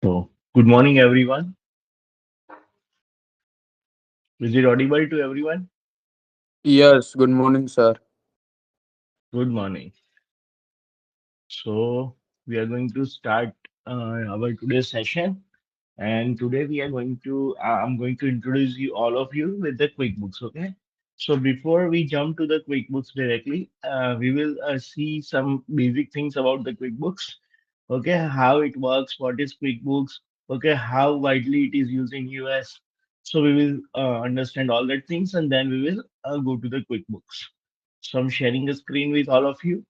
So, good morning, everyone. Is it audible to everyone? Yes, good morning, sir. Good morning. So, we are going to start our today's session, and today we are going to I'm going to introduce you all of you with the QuickBooks. Okay. So before we jump to the QuickBooks directly, we will see some basic things about the QuickBooks. Okay, how it works, what is QuickBooks, okay, how widely it is used in US. So we will understand all that things, and then we will go to the QuickBooks. So I'm sharing a screen with all of you.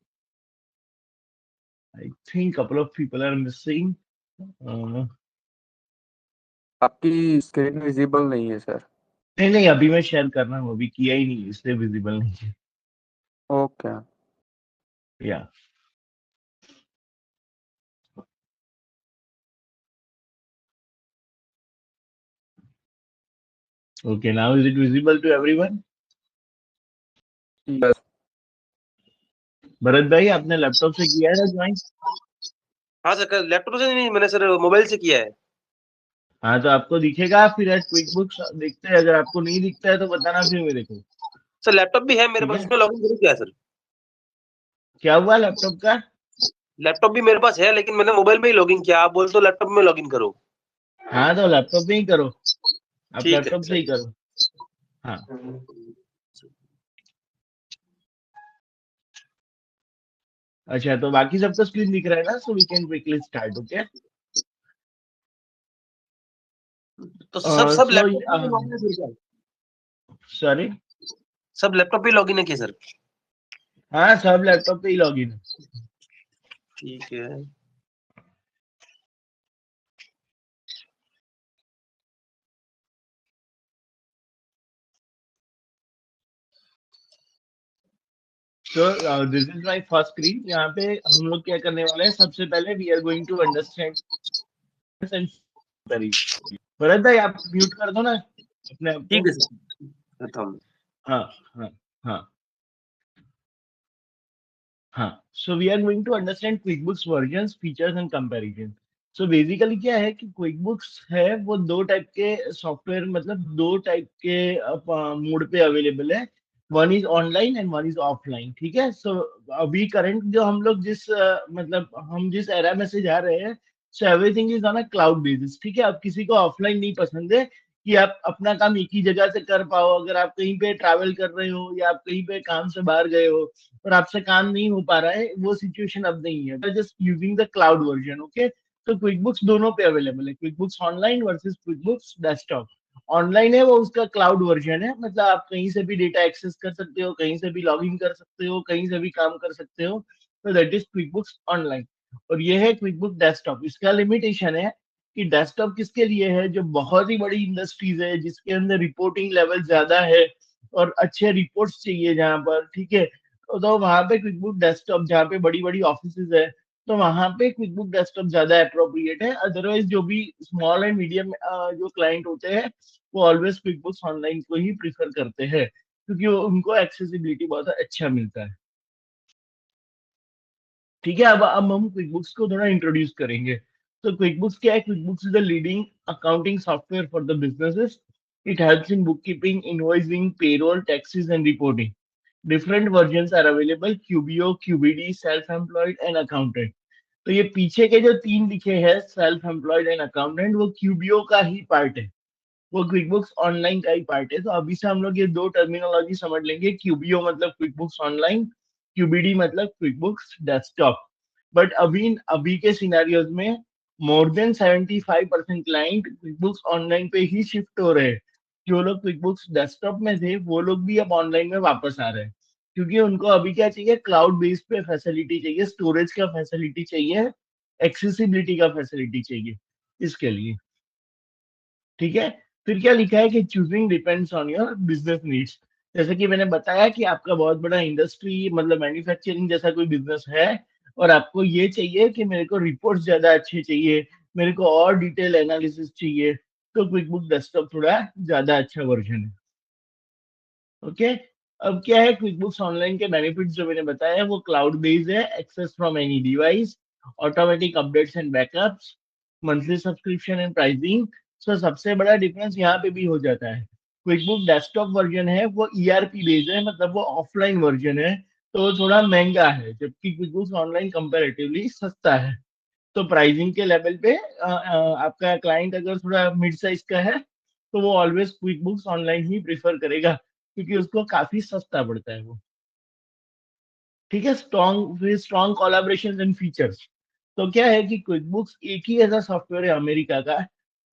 I think couple of people are missing. uh, आपकी screen visible नहीं है sir. नहीं नहीं, अभी मैं share कर रहा हूँ, अभी किया ही नहीं, इसलिए विजिबल नहीं है. ओके. या okay, now is it visible to everyone? Yes. Bharat भाई, आपने लैपटॉप से किया है ना ज्वाइन? हाँ सर, लैपटॉप से नहीं, मैंने सर मोबाइल से किया है। हाँ, तो आपको दिखेगा फिर आज क्विक बुक्स देखते हैं, अगर आपको नहीं दिखता है तो बताना फिर मेरे को. सर लैपटॉप भी है मेरे ठीक पास, है, उसमें लॉगिन करूँ क्या सर? क्या हुआ लैपटॉप का? लैपटॉप भी मेरे पास है, लेकिन मैंने मोबाइल में ही लॉगिन किया। आप बोल तो लैपटॉप में लॉगिन करो। हाँ, तो लैपटॉप में ही करो, आप ठीक है लैपटॉप से सर। ही करो. हाँ, अच्छा, तो बाकी सबका स्क्रीन दिख रहा है ना, so we can quickly start. Okay. तो सब सो लैपटॉप में लॉगिन है सर क्या? सॉरी. सब लैपटॉप पे लॉगिन है क्या सर? हाँ, सब लैपटॉप पे ही लॉगिन है. ठीक है। So this is my first screen. यहाँ पे हम लोग क्या करने वाले हैं, सबसे पहले we are going to understand and. Bharat भाई, आप म्यूट कर दो ना अपने आप को. ठीक है सर, करता हूँ। हाँ हाँ हाँ हाँ. So we are going to understand QuickBooks versions, features and comparison. So basically क्या है कि क्विकबुक्स है वो दो टाइप के सॉफ्टवेयर, मतलब दो टाइप के मोड पे अवेलेबल है. One is online and one is offline. ठीक है. सो अभी करंट जो हम लोग जिस मतलब हम जिस एरा में से जा रहे हैं, so everything is on a cloud basis. ठीक है. अब किसी को ऑफलाइन नहीं पसंद है कि आप अपना काम एक ही जगह से कर पाओ, अगर आप कहीं पे ट्रैवल कर रहे हो या आप कहीं पे काम से बाहर गए हो और आपसे काम नहीं हो पा रहा है, वो सिचुएशन अब नहीं है. Just using the cloud version. Okay. तो क्विकबुक्स दोनों पे अवेलेबल है, क्विकबुक्स ऑनलाइन वर्सेस क्विकबुक्स डेस्कटॉप. ऑनलाइन है वो, उसका क्लाउड वर्जन है, मतलब आप कहीं से भी डेटा एक्सेस कर सकते हो, कहीं से भी लॉग इन कर सकते हो, कहीं से भी काम कर सकते हो. तो दैट इज क्विकबुक्स ऑनलाइन. और ये है क्विकबुक डेस्कटॉप. इसका लिमिटेशन है कि डेस्कटॉप किसके लिए है, जो बहुत ही बड़ी इंडस्ट्रीज है जिसके अंदर रिपोर्टिंग लेवल ज्यादा है और अच्छे रिपोर्ट्स चाहिए जहां पर. ठीक है. तो वहां पे क्विकबुक डेस्कटॉप, जहाँ पे बड़ी बड़ी ऑफिसेज है, तो वहां पे क्विकबुक डेस्कटॉप ज्यादा अप्रोप्रिएट है. अदरवाइज जो भी स्मॉल एंड मीडियम जो क्लाइंट होते हैं, वो ऑलवेज क्विकबुक्स ऑनलाइन को ही प्रीफर करते हैं, क्योंकि उनको एक्सेसिबिलिटी बहुत अच्छा मिलता है. ठीक है. अब हम क्विकबुक्स को थोड़ा इंट्रोड्यूस करेंगे. तो क्विकबुक्स क्या है? QuickBooks is the leading accounting software for the businesses. It helps in bookkeeping, invoicing, payroll, taxes and reporting. Different versions are available: QBO, QBD, self employed and accountant. तो ये पीछे के जो तीन लिखे हैं, सेल्फ एम्प्लॉयड एंड अकाउंटेंट, वो क्यूबीओ का ही पार्ट है, वो क्विकबुक्स ऑनलाइन का ही पार्ट है. तो अभी से हम लोग ये दो टर्मिनोलॉजी समझ लेंगे. क्यूबीओ मतलब क्विकबुक्स ऑनलाइन, क्यूबीडी मतलब क्विकबुक्स डेस्कटॉप. बट अभी अभी के सिनेरियोज में मोर देन 75% क्लाइंट क्विकबुक्स ऑनलाइन पे ही शिफ्ट हो रहे हैं. जो लोग क्विकबुक्स डेस्कटॉप में थे, वो लोग भी अब ऑनलाइन में वापस आ रहे हैं, क्योंकि उनको अभी क्या चाहिए, क्लाउड बेस्ड पे फैसिलिटी चाहिए, स्टोरेज का फैसिलिटी चाहिए, एक्सेसिबिलिटी का फैसिलिटी चाहिए इसके लिए. ठीक है. फिर क्या लिखा है कि choosing depends on your business needs. जैसे कि मैंने बताया कि आपका बहुत बड़ा इंडस्ट्री, मतलब मैन्युफैक्चरिंग जैसा कोई बिजनेस है, और आपको ये चाहिए कि मेरे को रिपोर्ट्स ज्यादा अच्छे चाहिए, मेरे को और डिटेल एनालिसिस चाहिए, तो क्विकबुक डेस्कटॉप थोड़ा ज्यादा अच्छा वर्जन है. ओके. अब क्या है, क्विकबुक्स ऑनलाइन के बेनिफिट्स जो मैंने बताया, वो क्लाउड बेस्ड है, access from any device, automatic updates and backups, monthly subscription and pricing. So सबसे बड़ा डिफरेंस यहाँ पे भी हो जाता है। क्विकबुक डेस्कटॉप वर्जन है वो ईआरपी बेस्ड है, मतलब वो ऑफलाइन वर्जन है, तो वो थोड़ा महंगा है, जबकि क्विकबुक्स ऑनलाइन कंपैरेटिवली सस्ता है। तो प्राइसिंग के लेवल पे आपका क्लाइंट अगर थोड़ा मिड साइज का है तो वो ऑलवेज क्विकबुक्स ऑनलाइन ही प्रेफर करेगा, क्योंकि उसको काफी सस्ता पड़ता है वो। ठीक है, स्ट्रॉन्ग कोलैबोरेशन एंड फीचर्स। तो क्या है कि क्विकबुक्स एक ही ऐसा सॉफ्टवेयर है अमेरिका का,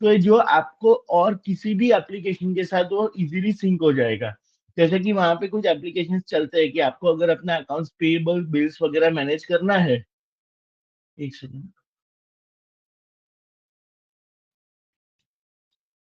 तो जो आपको और किसी भी एप्लीकेशन के साथ वो इजीली सिंक हो जाएगा। जैसे कि वहां पे कुछ एप्लीकेशन चलते हैं कि आपको अगर अपना अकाउंट्स पेबल बिल्स वगैरह मैनेज करना है। एक सेकंड।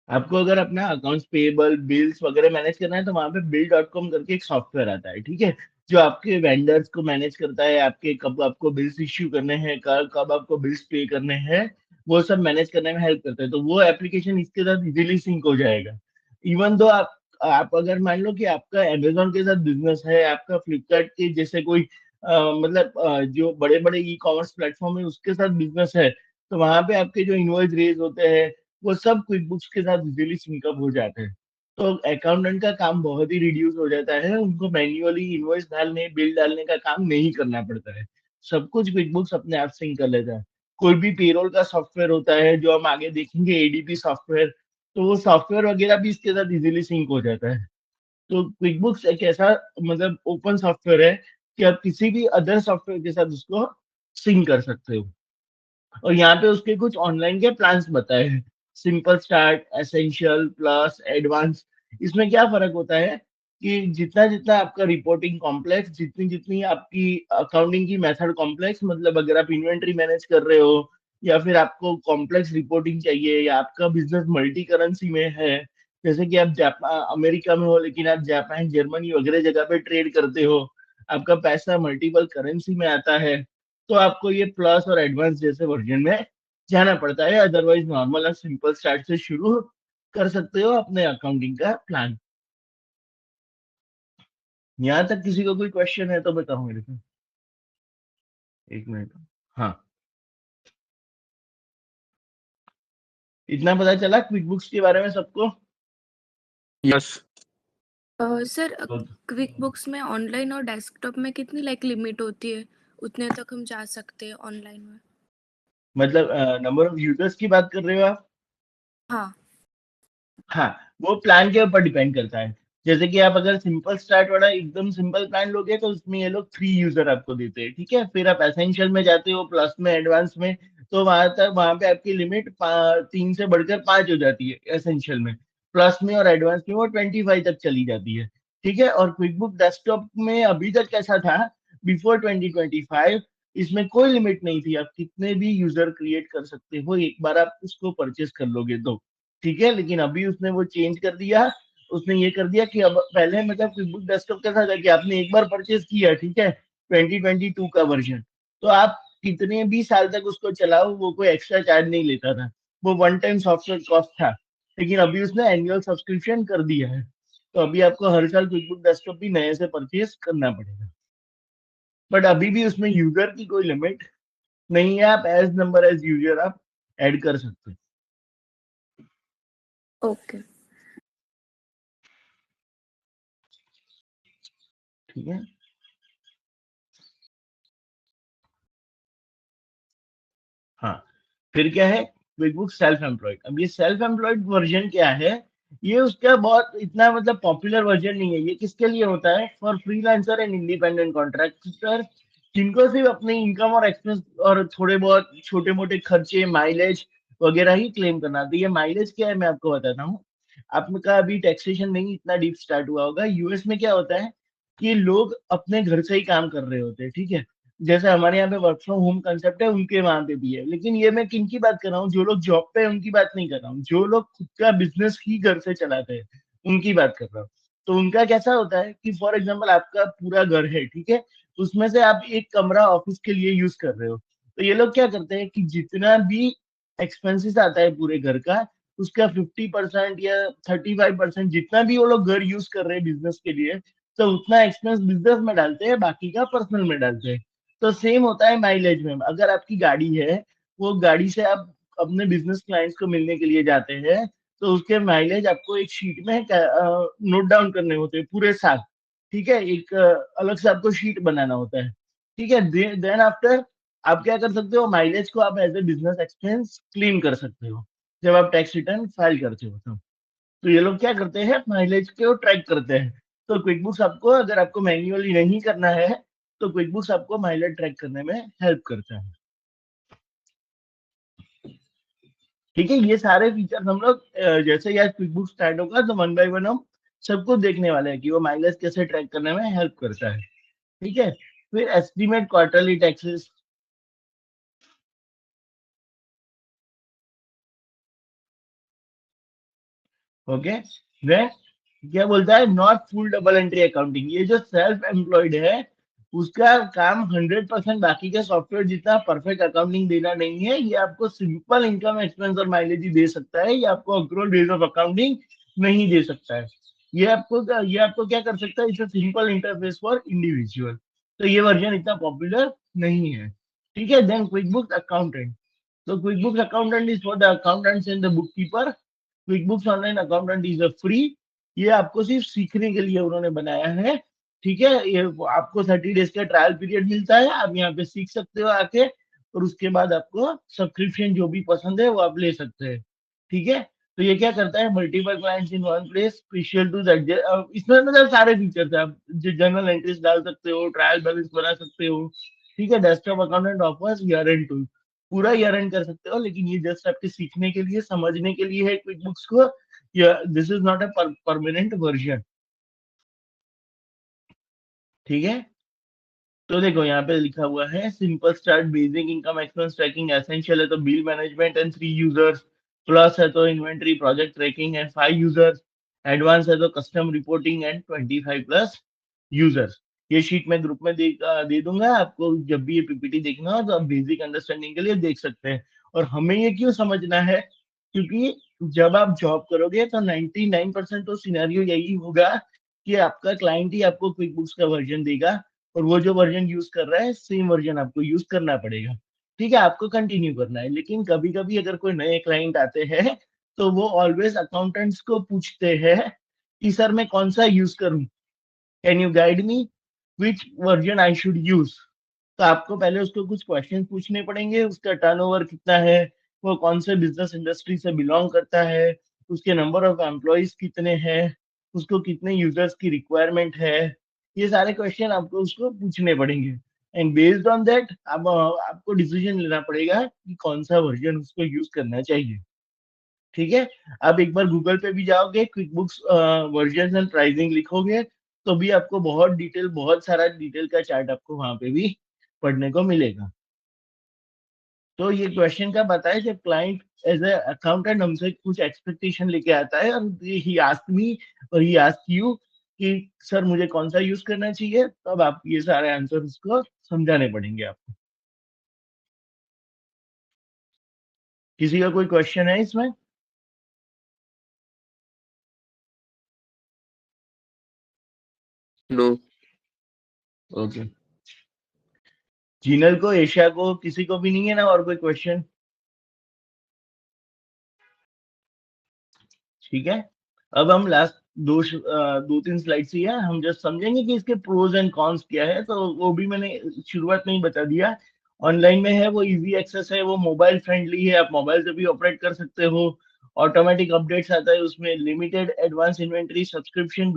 आपको अगर अपना अकाउंट्स पेबल बिल्स वगैरह मैनेज करना है तो वहां पे bill.com करके एक सॉफ्टवेयर आता है, ठीक है, जो आपके वेंडर्स को मैनेज करता है, आपके कब आपको बिल्स इश्यू करने हैं, कब कब आपको बिल्स पे करने हैं, वो सब मैनेज करने में हेल्प करता है। तो वो एप्लीकेशन इसके साथ इजीली सिंक हो जाएगा। इवन दो आप अगर मान लो कि आपका अमेजोन के साथ बिजनेस है, आपका फ्लिपकार्ट के जैसे कोई मतलब जो बड़े बड़े ई कॉमर्स प्लेटफॉर्म है उसके साथ बिजनेस है, तो वहां पे आपके जो इनवॉइस रेज होते हैं वो सब क्विकबुक्स के साथ इजीली सिंकअप हो जाते हैं। तो अकाउंटेंट का काम बहुत ही रिड्यूस हो जाता है, उनको मैन्युअली इनवॉइस डालने बिल डालने का काम नहीं करना पड़ता है, सब कुछ क्विकबुक्स अपने आप सिंक कर लेता है। कोई भी पेरोल का सॉफ्टवेयर होता है जो हम आगे देखेंगे, एडीपी सॉफ्टवेयर, तो वो सॉफ्टवेयर वगैरह भी इसके साथ इजीली सिंक हो जाता है। तो क्विकबुक्स एक ऐसा मतलब ओपन सॉफ्टवेयर है कि आप किसी भी अदर सॉफ्टवेयर के साथ उसको सिंक कर सकते हो। और यहाँ पे उसके कुछ ऑनलाइन के प्लान्स बताए हैं, simple start, essential, plus, advance. इसमें क्या फर्क होता है कि जितना जितना आपका रिपोर्टिंग कॉम्प्लेक्स, जितनी जितनी आपकी अकाउंटिंग की मेथड कॉम्प्लेक्स, मतलब अगर आप इन्वेंट्री मैनेज कर रहे हो या फिर आपको कॉम्प्लेक्स रिपोर्टिंग चाहिए या आपका बिजनेस मल्टी करेंसी में है, जैसे कि आप जापान अमेरिका में हो लेकिन आप जापान जर्मनी वगैरह जगह पे ट्रेड करते हो, आपका पैसा मल्टीपल करेंसी में आता है, तो आपको ये प्लस और एडवांस जैसे वर्जन में जाना पड़ता है। अदरवाइज नॉर्मल और सिंपल स्टार्ट से शुरू कर सकते हो अपने अकाउंटिंग का प्लान। यहाँ तक किसी को कोई क्वेश्चन है तो बताओ मेरे को। एक मिनट। हाँ, इतना पता चला क्विक बुक्स के बारे में सबको? यस। सर क्विक बुक्स में ऑनलाइन और डेस्कटॉप में कितनी लिमिट होती है, उतने तक हम जा सकते हैं ऑनलाइन में? मतलब नंबर ऑफ यूजर्स की बात कर रहे हो आप? हाँ। हाँ, वो प्लान के ऊपर डिपेंड करता है। जैसे कि आप अगर सिंपल स्टार्ट वाला एकदम सिंपल प्लान लोगे तो उसमें ये लोग 3 यूजर आपको देते हैं, ठीक है। फिर आप एसेंशियल में जाते हो, प्लस में, एडवांस में, तो वहां पे आपकी लिमिट 3 से बढ़कर 5 हो जाती है एसेंशियल में। प्लस में और एडवांस में वो 25 तक चली जाती है, ठीक है। और क्विकबुक डेस्कटॉप में अभी तक कैसा था, बिफोर 2025 इसमें कोई लिमिट नहीं थी, आप कितने भी यूजर क्रिएट कर सकते हो एक बार आप उसको परचेस कर लोगे तो, ठीक है। लेकिन अभी उसने वो चेंज कर दिया, उसने ये कर दिया कि अब पहले मतलब क्विकबुक डेस्कटॉप कैसा था कि आपने एक बार परचेज किया, ठीक है, 2022 का वर्जन, तो आप कितने भी साल तक उसको चलाओ वो कोई एक्स्ट्रा चार्ज नहीं लेता था, वो वन टाइम सॉफ्टवेयर कॉस्ट था। लेकिन अभी उसने एनुअल सब्सक्रिप्शन कर दिया है, तो अभी आपको हर साल क्विकबुक डेस्कटॉप भी नए से परचेज करना पड़ेगा। बट अभी भी उसमें यूजर की कोई लिमिट नहीं है, आप एज नंबर एज यूजर आप ऐड कर सकते हो। ओके, ठीक है। हाँ, फिर क्या है, क्विकबुक सेल्फ एम्प्लॉयड। अब ये सेल्फ एम्प्लॉयड वर्जन क्या है, ये उसका बहुत इतना मतलब पॉपुलर वर्जन नहीं है। ये किसके लिए होता है, for freelancer and independent contractor, जिनको सिर्फ अपनी इनकम और एक्सपेंस और थोड़े बहुत छोटे मोटे खर्चे, माइलेज वगैरह ही क्लेम करना। तो ये माइलेज क्या है मैं आपको बताता हूँ। आपका अभी टैक्सेशन नहीं इतना डीप स्टार्ट हुआ होगा। यूएस में क्या होता है कि लोग अपने घर से ही काम कर रहे होते हैं, ठीक है। जैसे हमारे यहाँ पे वर्क फ्रॉम होम कंसेप्ट है, उनके वहां पे भी है। लेकिन ये मैं किन की बात कर रहा हूँ, जो लोग जॉब पे है उनकी बात नहीं कर रहा हूँ, जो लोग खुद का बिजनेस ही घर से चलाते हैं उनकी बात कर रहा हूँ। तो उनका कैसा होता है कि फॉर एग्जाम्पल आपका पूरा घर है, ठीक है, उसमें से आप एक कमरा ऑफिस के लिए यूज कर रहे हो। तो ये लोग क्या करते हैं कि जितना भी एक्सपेंसिस आता है पूरे घर का, उसका 50% या 35% जितना भी वो लोग घर यूज कर रहे हैं बिजनेस के लिए, तो उतना एक्सपेंस बिजनेस में डालते हैं, बाकी का पर्सनल में डालते हैं। तो सेम होता है माइलेज में। अगर आपकी गाड़ी है, वो गाड़ी से आप अपने बिजनेस क्लाइंट्स को मिलने के लिए जाते हैं तो उसके माइलेज आपको एक शीट में नोट डाउन करने होते हैं पूरे साल, ठीक है, एक अलग से आपको शीट बनाना होता है, ठीक है। देन आफ्टर आप क्या कर सकते हो, माइलेज को आप as a business expense claim कर सकते हो जब आप टैक्स रिटर्न फाइल करते हो। तो ये लोग क्या करते हैं, माइलेज को ट्रैक करते हैं। तो क्विकबुक्स आपको, अगर आपको मैन्युअली नहीं करना है तो क्विकबुक्स आपको माइलेज ट्रैक करने में हेल्प करता है, ठीक है। ये सारे फीचर्स हम लोग जैसे ही आज क्विकबुक स्टार्ट होगा तो वन बाय वन हम सबको देखने वाले हैं कि वो माइलेज कैसे ट्रैक करने में हेल्प करता है, ठीक है। फिर estimate quarterly taxes, okay. Then क्या बोलता है, not full double entry accounting. ये जो सेल्फ एम्प्लॉयड है उसका काम 100% बाकी के सॉफ्टवेयर जितना परफेक्ट अकाउंटिंग देना नहीं है। ये आपको सिंपल इनकम एक्सपेंस और माइलेज ही दे सकता है, ये आपको अक्रूवल बेस ऑफ अकाउंटिंग नहीं दे सकता है। ये आपको क्या कर सकता है, it's simple interface for individual. तो ये वर्जन इतना पॉपुलर नहीं है, ठीक है। देन क्विकबुक अकाउंटेंट, तो QuickBook accountant is for the accountants and the bookkeeper. QuickBooks online accountant is a free. ये आपको सिर्फ सीखने के लिए उन्होंने बनाया है, ठीक है। ये आपको 30 डेज का ट्रायल पीरियड मिलता है, आप यहाँ पे सीख सकते हो आके, और उसके बाद आपको सब्सक्रिप्शन जो भी पसंद है वो आप ले सकते हैं, ठीक है। तो ये क्या करता है, multiple clients in one place, special to that. इसमें मतलब सारे फीचर्स है, आप जर्नल एंट्रीज डाल सकते हो, ट्रायल बैलेंस बना सकते हो, ठीक है। Desktop accountant offers year and tool, पूरा ईयर एंड कर सकते हो, लेकिन ये जस्ट आपके सीखने के लिए, समझने के लिए है क्विकबुक्स को। This is not a permanent version, ठीक है। तो देखो यहाँ पे लिखा हुआ है, simple start, basic income expense tracking, essential है तो bill management and 3 users, plus है तो inventory project tracking and 5 users, advance है तो custom reporting and 25 plus users. ये शीट में ग्रुप में दे दूंगा आपको, जब भी ये पीपीटी देखना हो तो आप बेसिक अंडरस्टैंडिंग के लिए देख सकते हैं। और हमें ये क्यों समझना है, क्योंकि जब आप जॉब करोगे तो 99% तो सिनेरियो यही होगा कि आपका क्लाइंट ही आपको क्विक बुक्स का वर्जन देगा, और वो जो वर्जन यूज कर रहा है सेम वर्जन आपको यूज करना पड़ेगा, ठीक है। आपको कंटिन्यू करना है। लेकिन कभी कभी अगर कोई नए क्लाइंट आते हैं तो वो ऑलवेज अकाउंटेंट्स को पूछते हैं कि सर मैं कौन सा यूज करूं, can you guide me which version I should use. तो आपको पहले उसको कुछ क्वेश्चन पूछने पड़ेंगे, उसका टर्नओवर कितना है, वो कौन से बिजनेस इंडस्ट्री से बिलोंग करता है, उसके नंबर ऑफ एम्प्लॉयज कितने हैं, उसको कितने यूजर्स की रिक्वायरमेंट है। ये सारे क्वेश्चन आपको उसको पूछने पड़ेंगे, एंड बेस्ड ऑन दैट आपको डिसीजन लेना पड़ेगा कि कौन सा वर्जन उसको यूज करना चाहिए, ठीक है। आप एक बार गूगल पे भी जाओगे, quick books version and pricing लिखोगे तो भी आपको बहुत सारा डिटेल का चार्ट आपको वहां पे भी पढ़ने को मिलेगा। तो ये क्वेश्चन का बताए, जब क्लाइंट एज ए अकाउंटेंट हमसे कुछ एक्सपेक्टेशन लेके आता है और ही आस्क मी और ही आस्क यू कि सर मुझे कौन सा यूज करना चाहिए, तब आप ये सारे आंसर उसको समझाने पड़ेंगे आपको। किसी का कोई क्वेश्चन है इसमें? नो। ओके, जीनल को, एशिया को, किसी को भी नहीं है ना और कोई क्वेश्चन? ठीक है। अब हम लास्ट दो तीन स्लाइड ही है, हम जस्ट समझेंगे कि इसके प्रोज एंड कॉन्स क्या है। तो वो भी मैंने शुरुआत में ही बता दिया। ऑनलाइन में है वो इजी एक्सेस है, वो मोबाइल फ्रेंडली है, आप मोबाइल से भी ऑपरेट कर सकते हो। ऑटोमेटिक अपडेट्स आता है उसमें, limited advance inventory, subscription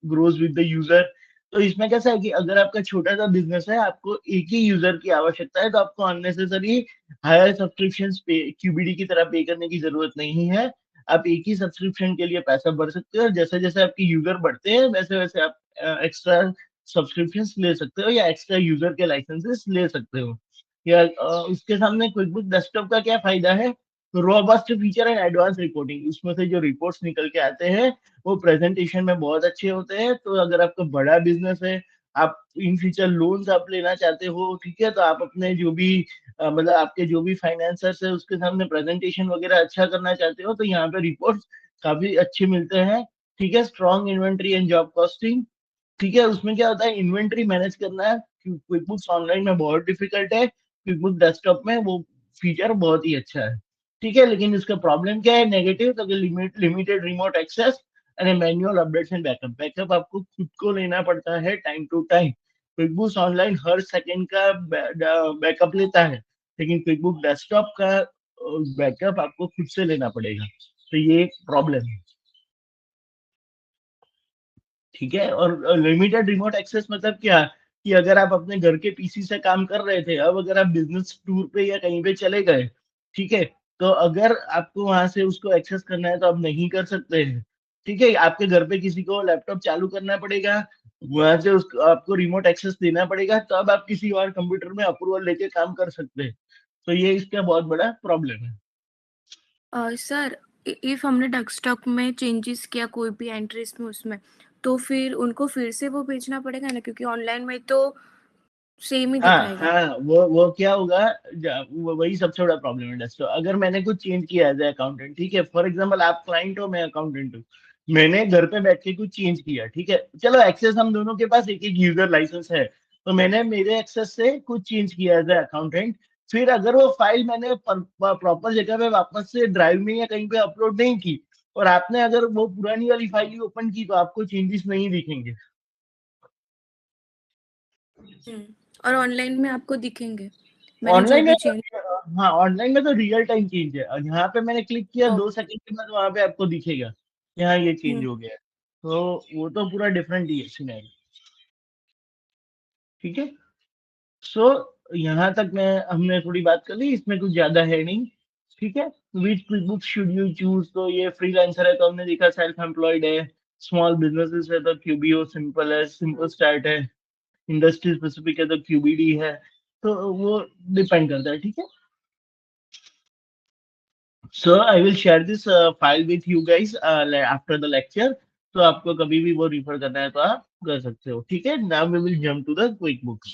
grows with the user. तो इसमें कैसा है कि अगर आपका छोटा सा बिजनेस है, आपको एक ही यूजर की आवश्यकता है, तो आपको अननेसेसरी हायर सब्सक्रिप्शन क्यूबीडी की तरह पे करने की जरूरत नहीं है। आप एक ही सब्सक्रिप्शन के लिए पैसा भर सकते हो, और जैसे जैसे आपके यूजर बढ़ते हैं वैसे वैसे आप एक्स्ट्रा सब्सक्रिप्शन ले सकते हो या एक्स्ट्रा यूजर के लाइसेंसेस ले सकते हो। या उसके सामने क्विकबुक डेस्कटॉप का क्या फायदा है, robust feature and advance reporting. उसमें से जो रिपोर्ट्स निकल के आते हैं वो प्रेजेंटेशन में बहुत अच्छे होते हैं। तो अगर आपका बड़ा बिजनेस है, आप इन फ्यूचर लोन्स आप लेना चाहते हो, ठीक है, तो आप अपने जो भी मतलब आपके जो भी फाइनेंसर्स है उसके सामने प्रेजेंटेशन वगैरह अच्छा करना चाहते हो, तो यहाँ पे रिपोर्ट्स काफी अच्छे मिलते हैं, ठीक है। Strong inventory and job costing, ठीक है। उसमें क्या होता है, इन्वेंट्री मैनेज करना है, क्विकबुक्स ऑनलाइन में बहुत डिफिकल्ट है, क्विकबुक डेस्कटॉप में वो फीचर बहुत ही अच्छा है। ठीक है, लेकिन इसका प्रॉब्लम क्या है नेगेटिव, तो limited remote access and manual updates and backup. Backup आपको खुद को लेना पड़ता है time to time. QuickBooks online हर सेकंड का बैकअप लेता है, लेकिन क्विकबुक डेस्कटॉप का बैकअप आपको खुद से लेना पड़ेगा। तो ये एक प्रॉब्लम है, ठीक है। और लिमिटेड रिमोट एक्सेस मतलब क्या, कि अगर आप अपने घर के पीसी से काम कर रहे थे, अब अगर आप बिजनेस टूर पे या कहीं पे चले गए, ठीक है, तो अगर आपको वहां से उसको एक्सेस करना है तो आप नहीं कर सकते हैं, ठीक है। आपके घर पे किसी को लैपटॉप चालू करना पड़ेगा, वहां से उसको आपको रिमोट एक्सेस देना पड़ेगा, तो अब आप किसी और कंप्यूटर में अप्रूवल लेके काम कर सकते हैं। तो ये इसका बहुत बड़ा प्रॉब्लम है। सर, इफ हमने डेस्कटॉप में चेंजेस किया कोई भी एंट्रीज में उसमें, तो फिर उनको फिर से वो भेजना पड़ेगा ना, क्योंकि ऑनलाइन में तो सेम ही हाँ दिखाएगा। हाँ, वो क्या होगा, वही सबसे बड़ा प्रॉब्लम है डेस्कटॉप। अगर मैंने कुछ चेंज किया एज अकाउंटेंट, ठीक है, फॉर एग्जांपल आप क्लाइंट हो, मैं अकाउंटेंट हूँ, मैंने घर पे बैठ के कुछ चेंज किया, ठीक है, चलो एक्सेस हम दोनों के पास एक एक यूजर लाइसेंस है, तो मैंने मेरे एक्सेस से कुछ चेंज किया एज अकाउंटेंट, फिर अगर वो फाइल मैंने प्रॉपर जगह पे वापस से ड्राइव में या कहीं पे अपलोड नहीं की, और आपने अगर वो पुरानी वाली फाइल ही ओपन की, तो आपको चेंजेस नहीं दिखेंगे। और ऑनलाइन में आपको दिखेंगे, मैंने जो ऑनलाइन में भी चेंज। हाँ, ऑनलाइन में तो रियल टाइम चेंज है, और यहाँ पे मैंने क्लिक किया, 2 सेकंड के बाद वहां पे आपको दिखेगा यहाँ ये चेंज हो गया है। तो वो तो पूरा डिफरेंट ही है सिनेरियो, ठीक है। सो यहाँ तक मैं हमने थोड़ी बात कर ली, इसमें कुछ ज्यादा है नहीं, ठीक है। Which QuickBook should you choose, तो ये फ्रीलांसर है तो हमने देखा, सेल्फ एम्प्लॉयड है, स्मॉल बिजनेसेस है तो क्यूबीओ सिंपल है, सिंपल स्टार्ट है, इंडस्ट्री स्पेसिफिक है तो क्यूबीडी है। तो वो डिपेंड करता है, ठीक है। So I will share this file with you guys after the lecture. तो आपको कभी भी वो रिफर करना है तो आप कर सकते हो, ठीक है। Now we will jump to the QuickBooks.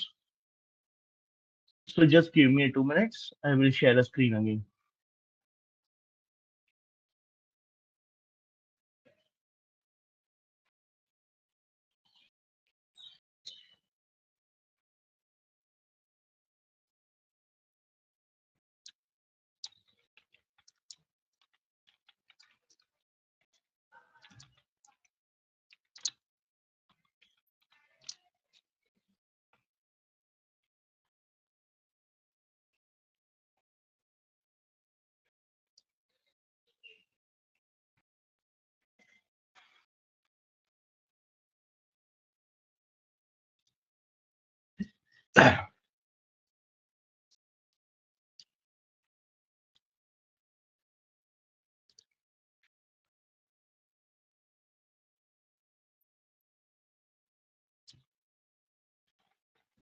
So just give me 2 minutes. I will share the screen again.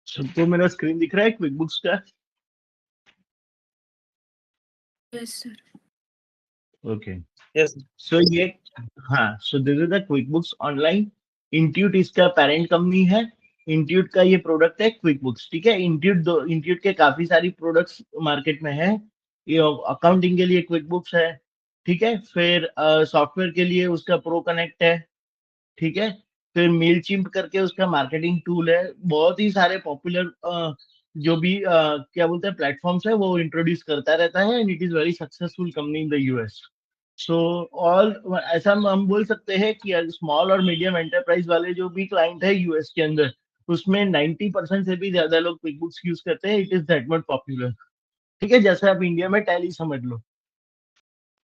सबको मेरा स्क्रीन दिख रहा है QuickBooks का? Yes sir. Okay. Yes So ये हाँ, so this is the QuickBooks online. Intuit इसका parent company है। इंट्यूट का ये प्रोडक्ट है QuickBooks, ठीक है। इंट्यूट के काफी सारी प्रोडक्ट्स मार्केट में है। ये अकाउंटिंग के लिए QuickBooks है, ठीक है। फिर सॉफ्टवेयर के लिए उसका प्रो कनेक्ट है, ठीक है। फिर मेलचिम्प करके उसका मार्केटिंग टूल है। बहुत ही सारे पॉपुलर जो भी क्या बोलते हैं प्लेटफॉर्म्स है वो इंट्रोड्यूस करता रहता है, and it is very successful company in the US. So all ऐसा हम बोल सकते हैं कि स्मॉल और मीडियम एंटरप्राइज वाले जो भी क्लाइंट है यूएस के अंदर, उसमें 90% से भी ज्यादा लोग क्विकबुक्स यूज करते हैं। It is that much popular, ठीक है। जैसे आप इंडिया में टैली समझ लो।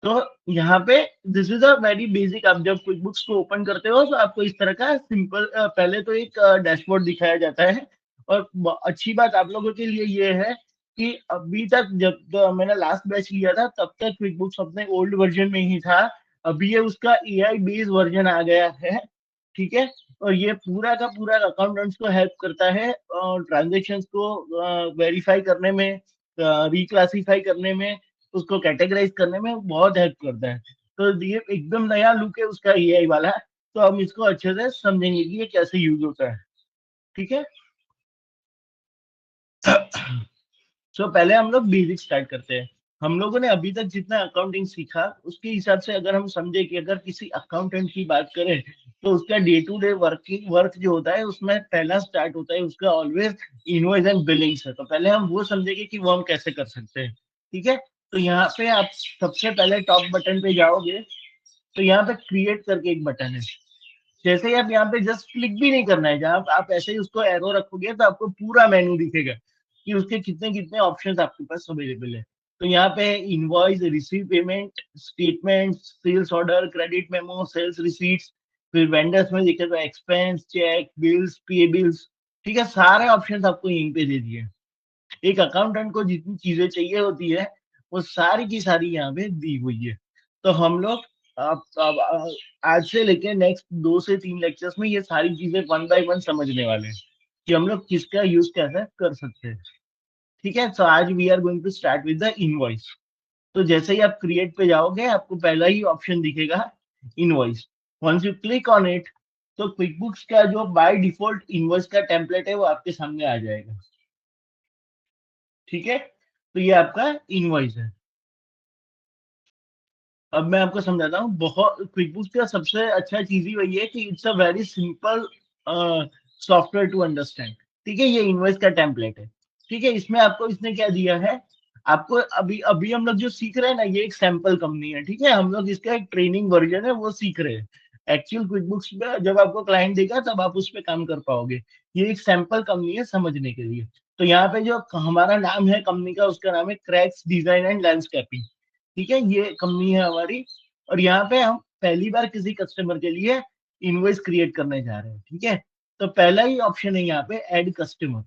तो यहाँ पे this is a very basic. आप जब क्विकबुक्स को ओपन करते हो तो आपको इस तरह का सिंपल पहले तो एक डैशबोर्ड दिखाया जाता है। और अच्छी बात आप लोगों के लिए ये है कि अभी तक जब मैंने लास्ट बैच लिया था तब तक क्विकबुक्स अपने ओल्ड वर्जन में ही था। अभी ये उसका एआई बेस्ड वर्जन आ गया है, ठीक है। और ये पूरा का पूरा अकाउंटेंट्स को हेल्प करता है और ट्रांजेक्शन्स को वेरीफाई करने में, रिक्लासीफाई करने में, उसको कैटेगराइज करने में बहुत हेल्प करता है। तो ये एकदम नया लुक है उसका एआई वाला। तो हम इसको अच्छे से समझेंगे कि ये कैसे यूज होता है, ठीक है। सो पहले हम लोग बेसिक स्टार्ट करते हैं। हम लोगों ने अभी तक जितना अकाउंटिंग सीखा उसके हिसाब से अगर हम समझे कि अगर किसी अकाउंटेंट की बात करें तो उसका डे टू डे वर्क जो होता है उसमें पहला स्टार्ट होता है उसका ऑलवेज इनवॉइस एंड बिलिंग्स है। तो पहले हम वो समझेंगे कि वो हम कैसे कर सकते हैं, ठीक है। तो यहाँ पे आप सबसे पहले टॉप बटन पे जाओगे, तो यहाँ पे क्रिएट करके एक बटन है। जैसे ही आप यहाँ पे जस्ट क्लिक भी नहीं करना है, जहाँ आप ऐसे ही उसको एरो रखोगे तो आपको पूरा मेनू दिखेगा कि उसके कितने कितने ऑप्शंस आपके पास अवेलेबल है। तो यहाँ पे invoice, receive payment, statement, sales order, credit memo, sales receipts, फिर वेंडर्स में देखे तो expense, check, bills, pay bills. ठीक है, सारे ऑप्शंस आपको यहीं पे दे दिए। एक अकाउंटेंट को जितनी चीजें चाहिए होती है वो सारी की सारी यहाँ पे दी हुई है। तो हम लोग अब आज से लेके नेक्स्ट 2 से 3 लेक्चर्स में ये सारी चीजें वन बाय वन समझने वाले हैं कि हम लोग किसका यूज कैसे कर सकते हैं। ठीक है, सो आज we are going to start with the invoice. तो जैसे ही आप क्रिएट पे जाओगे आपको पहला ही ऑप्शन दिखेगा invoice. Once you click on it तो क्विकबुक्स का जो बाय डिफॉल्ट इनवॉइस का टेम्पलेट है वो आपके सामने आ जाएगा। ठीक है, तो ये आपका इनवॉइस है। अब मैं आपको समझाता हूँ। बहुत क्विकबुक्स का सबसे अच्छा चीज ही वही है कि it's a very simple software to understand. ठीक है, ये इनवॉइस का टेम्पलेट है। ठीक है, इसमें आपको इसने क्या दिया है, आपको अभी अभी हम लोग जो सीख रहे हैं ना, ये एक सैंपल कंपनी है। ठीक है, हम लोग इसका एक ट्रेनिंग वर्जन है वो सीख रहे हैं। एक्चुअल क्विकबुक्स में जब आपको क्लाइंट देगा तब आप उस पर काम कर पाओगे। ये एक सैंपल कंपनी है समझने के लिए। तो यहाँ पे जो हमारा नाम है कंपनी का, उसका नाम है क्रैक्स डिजाइन एंड लैंडस्केपिंग। ठीक है, ये कंपनी है हमारी। और यहाँ पे हम पहली बार किसी कस्टमर के लिए इनवॉइस क्रिएट करने जा रहे हैं। ठीक है, तो पहला ही ऑप्शन है यहाँ पे ऐड कस्टमर।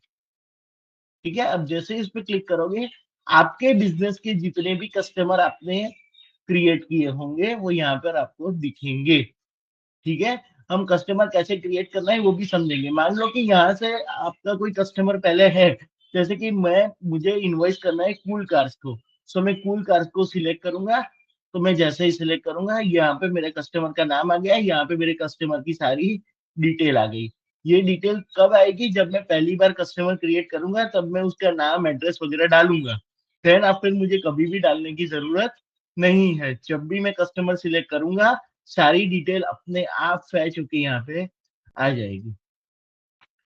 ठीक है, अब जैसे इस पे क्लिक करोगे आपके बिजनेस के जितने भी कस्टमर आपने क्रिएट किए होंगे वो यहाँ पर आपको दिखेंगे। ठीक है, हम कस्टमर कैसे क्रिएट करना है वो भी समझेंगे। मान लो कि यहाँ से आपका कोई कस्टमर पहले है, जैसे कि मुझे इनवॉइस करना है कूल कार्स को। सो मैं कूल कार्स को सिलेक्ट करूंगा। तो मैं जैसे ही सिलेक्ट करूंगा यहाँ पे मेरे कस्टमर का नाम आ गया, यहाँ पे मेरे कस्टमर की सारी डिटेल आ गई। ये डिटेल कब आएगी, जब मैं पहली बार कस्टमर क्रिएट करूंगा तब मैं उसका नाम, एड्रेस वगैरह डालूंगा। देन आफ्टर मुझे कभी भी डालने की जरूरत नहीं है। जब भी मैं कस्टमर सिलेक्ट करूंगा सारी डिटेल अपने आप फैच होके यहाँ पे आ जाएगी।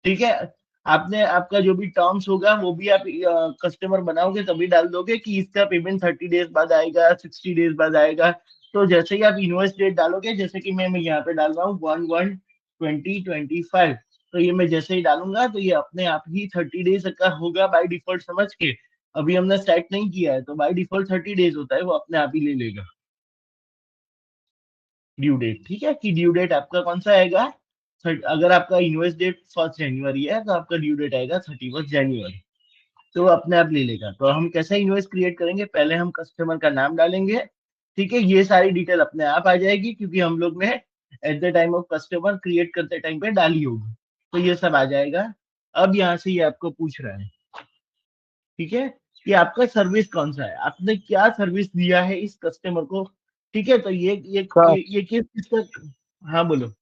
ठीक है, आपने आपका जो भी टर्म्स होगा वो भी आप कस्टमर बनाओगे तभी डाल दोगे कि इसका पेमेंट 30 डेज बाद आएगा, 60 डेज बाद आएगा। तो जैसे ही आप इनवॉइस डेट डालोगे, जैसे कि मैं यहाँ पे डाल रहा हूँ 1/1/2025। तो ये मैं जैसे ही डालूंगा तो ये अपने आप ही 30 डेज का होगा बाय डिफॉल्ट समझ के। अभी हमने सेट नहीं किया है तो बाय डिफॉल्ट 30 डेज होता है, वो अपने आप ही ले लेगा ड्यू डेट। ठीक है, कि ड्यू डेट आपका कौन सा आएगा, अगर आपका इनवॉइस डेट 1 जनवरी है तो आपका ड्यू डेट आएगा 31 जनवरी। तो वो अपने आप ले लेगा। तो हम कैसे इनवॉइस क्रिएट करेंगे, पहले हम कस्टमर का नाम डालेंगे। ठीक है, ये सारी डिटेल अपने आप आ जाएगी क्योंकि हम लोग ने at the time of customer create करते टाइम पे डाली होगी। तो ये सब आ जाएगा। अब यहाँ से ये आपको पूछ रहा है, ठीक है, कि आपका सर्विस कौन सा है, आपने क्या सर्विस दिया है इस कस्टमर को। ठीक है, तो सर ये किस किसका। हाँ बोलो।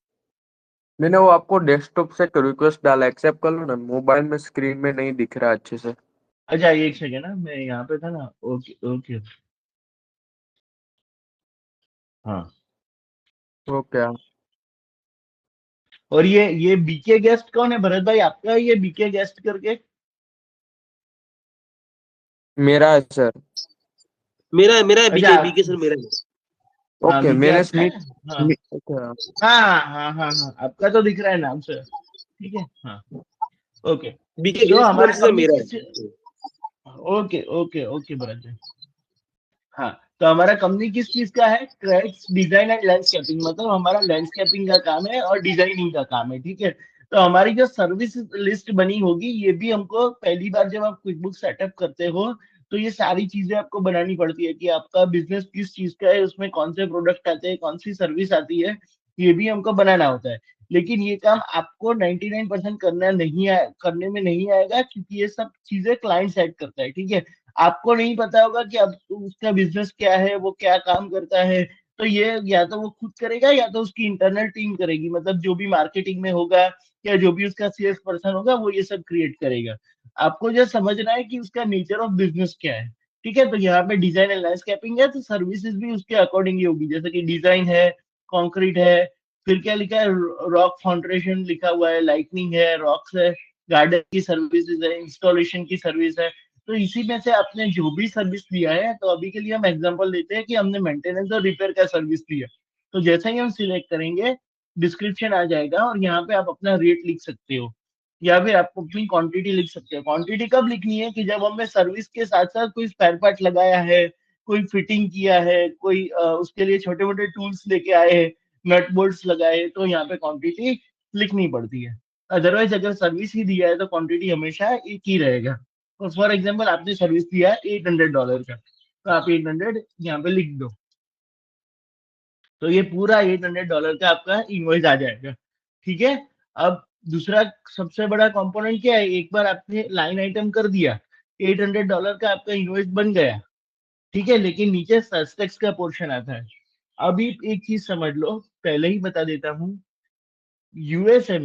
मैंने वो आपको डेस्कटॉप से रिक्वेस्ट डाला, एक्सेप्ट कर लो ना, मोबाइल में स्क्रीन में नहीं दिख रहा अच्छे से। अच्छा एक सेकेंड ना, मैं यहाँ पे था ना। Okay okay. हाँ, वो क्या? और ये बीके गेस्ट कौन है भरत भाई, आपका है ये बीके गेस्ट करके। मेरा है सर। मेरा है अच्छा बीके सर, मेरा है। हाँ ओके, बीके मैंने आपका है। स्मिथ हाँ अच्छा। हाँ, आपका तो दिख रहा है नाम से। ठीक है, हाँ ओके। बीके सो गेस्ट हमारा सर कंपनी मेरा किस। है। ओके ओके ओके भरत भाई। हाँ, तो हमारा कंपनी किस चीज का है, क्रैक्स डिजाइन एंड लैंडस्केपिंग। मतलब हमारा लैंडस्केपिंग का काम है और डिजाइनिंग का काम है। ठीक है, तो हमारी जो सर्विस लिस्ट बनी होगी ये भी हमको पहली बार जब आप क्विकबुक सेटअप करते हो तो ये सारी चीजें आपको बनानी पड़ती है कि आपका बिजनेस किस चीज का है, उसमें कौन से प्रोडक्ट आते हैं, कौन सी सर्विस आती है, ये भी हमको बनाना होता है। लेकिन ये काम आपको 99% करने में नहीं आएगा क्योंकि ये सब चीजें क्लाइंट सेट करता है। ठीक है, आपको नहीं पता होगा कि अब उसका बिजनेस क्या है, वो क्या काम करता है। तो ये या तो वो खुद करेगा या तो उसकी इंटरनल टीम करेगी, मतलब जो भी मार्केटिंग में होगा या जो भी उसका सेल्स पर्सन होगा वो ये सब क्रिएट करेगा। आपको जो समझना है कि उसका नेचर ऑफ बिजनेस क्या है। ठीक है, तो यहाँ पे डिजाइन एंड लैंडस्केपिंग है तो सर्विसेज भी उसके अकॉर्डिंग ही होगी। जैसे कि डिजाइन है, कंक्रीट है, फिर क्या लिखा है, रॉक फाउंडेशन लिखा हुआ है, लाइटनिंग है, रॉक्स है, गार्डन की सर्विसेज है, इंस्टॉलेशन की सर्विस है। तो इसी में से आपने जो भी सर्विस लिया है, तो अभी के लिए हम एग्जांपल लेते हैं कि हमने मेंटेनेंस और रिपेयर का सर्विस लिया। तो जैसे ही हम सिलेक्ट करेंगे, डिस्क्रिप्शन आ जाएगा और यहाँ पे आप अपना रेट लिख सकते हो या फिर आप अपनी क्वांटिटी लिख सकते हो। क्वांटिटी कब लिखनी है कि जब हमने सर्विस के साथ साथ कोई स्पेयर पार्ट लगाया है, कोई फिटिंग किया है, कोई उसके लिए छोटे मोटे टूल्स लेके आए हैं, नट बोल्ट्स लगाए, तो यहाँ पे क्वांटिटी लिखनी पड़ती है। अदरवाइज अगर सर्विस ही दिया है तो क्वांटिटी हमेशा एक ही रहेगा। तो फॉर एग्जाम्पल आपने सर्विस दिया है $800 का, तो आप 800 यहाँ पे लिख दो, तो ये पूरा $800 का आपका इनवॉइस आ जाएगा। ठीक है। अब दूसरा सबसे बड़ा कंपोनेंट क्या है, एक बार आपने लाइन आइटम कर दिया, $800 का आपका इनवॉइस बन गया। ठीक है, लेकिन नीचे सेल्स टैक्स का पोर्शन आता है। अभी एक चीज समझ लो, पहले ही बता देता हूँ, यूएसए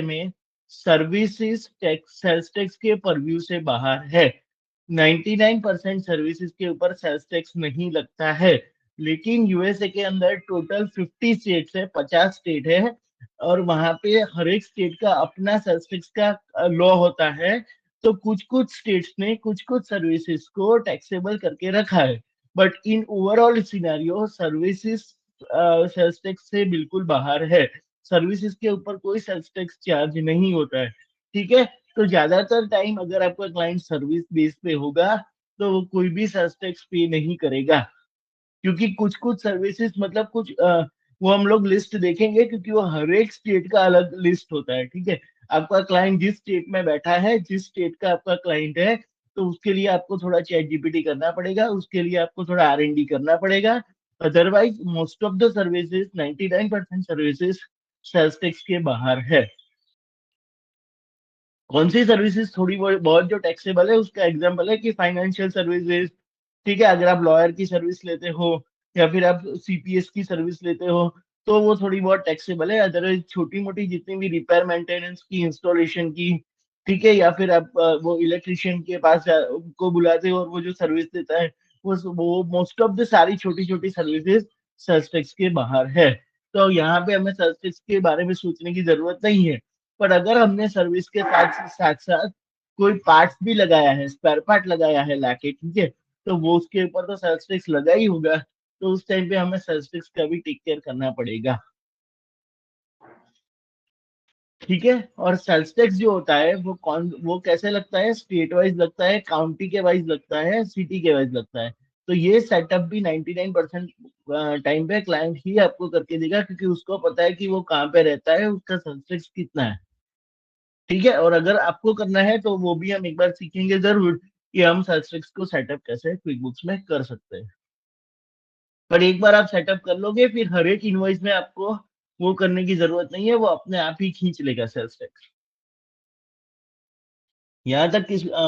में सर्विसेज टैक्स सेल्स टैक्स के परव्यू से बाहर है। 99% सर्विसेज के ऊपर सेल्स टैक्स नहीं लगता है, लेकिन यूएसए के अंदर टोटल 50 स्टेट्स है, 50 स्टेट है, और वहां पे हर एक स्टेट का अपना सेल्स टैक्स का लॉ होता है। तो कुछ कुछ स्टेट्स ने कुछ कुछ सर्विसेज को टैक्सेबल करके रखा है, but in overall scenario services sales tax से बिल्कुल बाहर है। सर्विसेज के ऊपर कोई सेल्स टैक्स चार्ज नहीं होता है। ठीक है। तो ज्यादातर टाइम अगर आपका क्लाइंट सर्विस बेस पे होगा तो वो कोई भी सेल्स टैक्स पे नहीं करेगा, क्योंकि कुछ कुछ सर्विसेज मतलब कुछ वो हम लोग लिस्ट देखेंगे, क्योंकि वो हर एक स्टेट का अलग लिस्ट होता है। ठीक है। आपका क्लाइंट जिस स्टेट में बैठा है, जिस स्टेट का आपका क्लाइंट है, तो उसके लिए आपको थोड़ा चैट जीपीटी करना पड़ेगा, उसके लिए आपको थोड़ा R&D करना पड़ेगा। Otherwise most of the services 99% services sales tax के बाहर है। कौन सी सर्विसेज थोड़ी बहुत जो टैक्सेबल है, उसका एग्जांपल है कि फाइनेंशियल सर्विसेज। ठीक है, अगर आप लॉयर की सर्विस लेते हो या फिर आप सीपीएस की सर्विस लेते हो तो वो थोड़ी बहुत टैक्सेबल है। अदरवाइज छोटी मोटी जितनी भी रिपेयर मेंटेनेंस की, इंस्टॉलेशन की, ठीक है, या फिर आप वो इलेक्ट्रिशियन के पास को बुलाते हो और वो जो सर्विस देता है, वो मोस्ट ऑफ द सारी छोटी छोटी सर्विसेज सेल्स टैक्स के बाहर है। तो यहाँ पे हमें सेल्स टैक्स के बारे में सोचने की जरूरत नहीं है। पर अगर हमने सर्विस के साथ साथ साथ कोई पार्ट्स भी लगाया है, स्पेयर पार्ट लगाया है लाके, ठीक है, तो वो उसके ऊपर तो सेल्स टैक्स लगा ही होगा। तो उस टाइम पे हमें सेल्स टैक्स का भी टेक केयर करना पड़ेगा। ठीक है। और सेल्स टैक्स जो होता है वो कैसे लगता है, स्टेट वाइज लगता है, काउंटी के वाइज लगता है, सिटी के वाइज लगता है। तो ये सेटअप भी 99% टाइम पे क्लाइंट ही आपको करके देगा, क्योंकि उसको पता है कि वो कहाँ पे रहता है, उसका सेल्स टैक्स कितना है। ठीक है। और अगर आपको करना है तो वो भी हम एक बार सीखेंगे जरूर कि हम सेल्स टैक्स को सेटअप कैसे क्विक बुक्स में कर सकते हैं। पर एक बार आप सेटअप कर लोगे, फिर हर एक इनवॉइस में आपको वो करने की जरूरत नहीं है, वो अपने आप ही खींच लेगा सेल्स टैक्स। यहाँ तक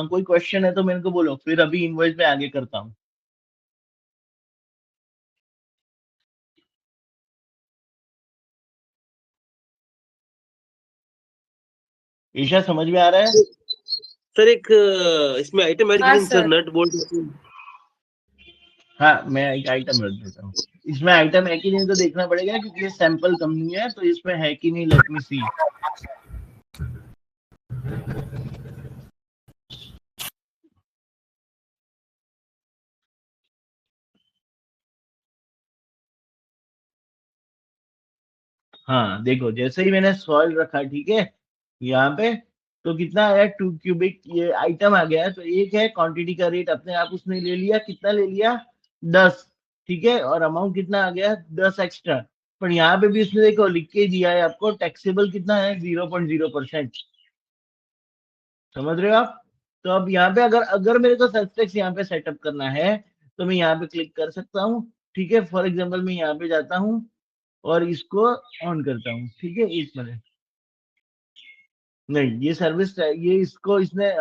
कोई क्वेश्चन है तो मेरे को बोलो, फिर अभी इनवॉइस में आगे करता हूँ। ईशा समझ में आ रहा है? सर एक इसमें आइटम ऐड हाँ करेंगे सर, सर। Nut bolt. हाँ, मैं एक आइटम रख देता हूँ। इसमें आइटम है कि नहीं तो देखना पड़ेगा, क्योंकि ये सैंपल कंपनी है, तो इसमें है कि नहीं, लेट मी सी। हाँ देखो, जैसे ही मैंने सॉइल रखा, ठीक है, यहाँ पे, तो कितना आया, 2 क्यूबिक ये आइटम आ गया। तो एक है क्वांटिटी का रेट अपने आप उसने ले लिया, कितना ले लिया, 10। ठीक है। और अमाउंट कितना आ गया, 10 एक्स्ट्रा। पर यहाँ पे भी उसने देखो लिख के दिया है आपको, टैक्सेबल कितना है, 0.0%। समझ रहे हो आप? तो अब यहाँ पे अगर अगर मेरे को सेल्स टैक्स यहाँ पे सेटअप करना है, तो मैं यहाँ पे क्लिक कर सकता हूँ। ठीक है। फॉर एग्जाम्पल मैं यहाँ पे जाता हूँ और इसको ऑन करता हूँ। ठीक है, 1 मिनट। नहीं, ये सर्विस, ये इसको इसने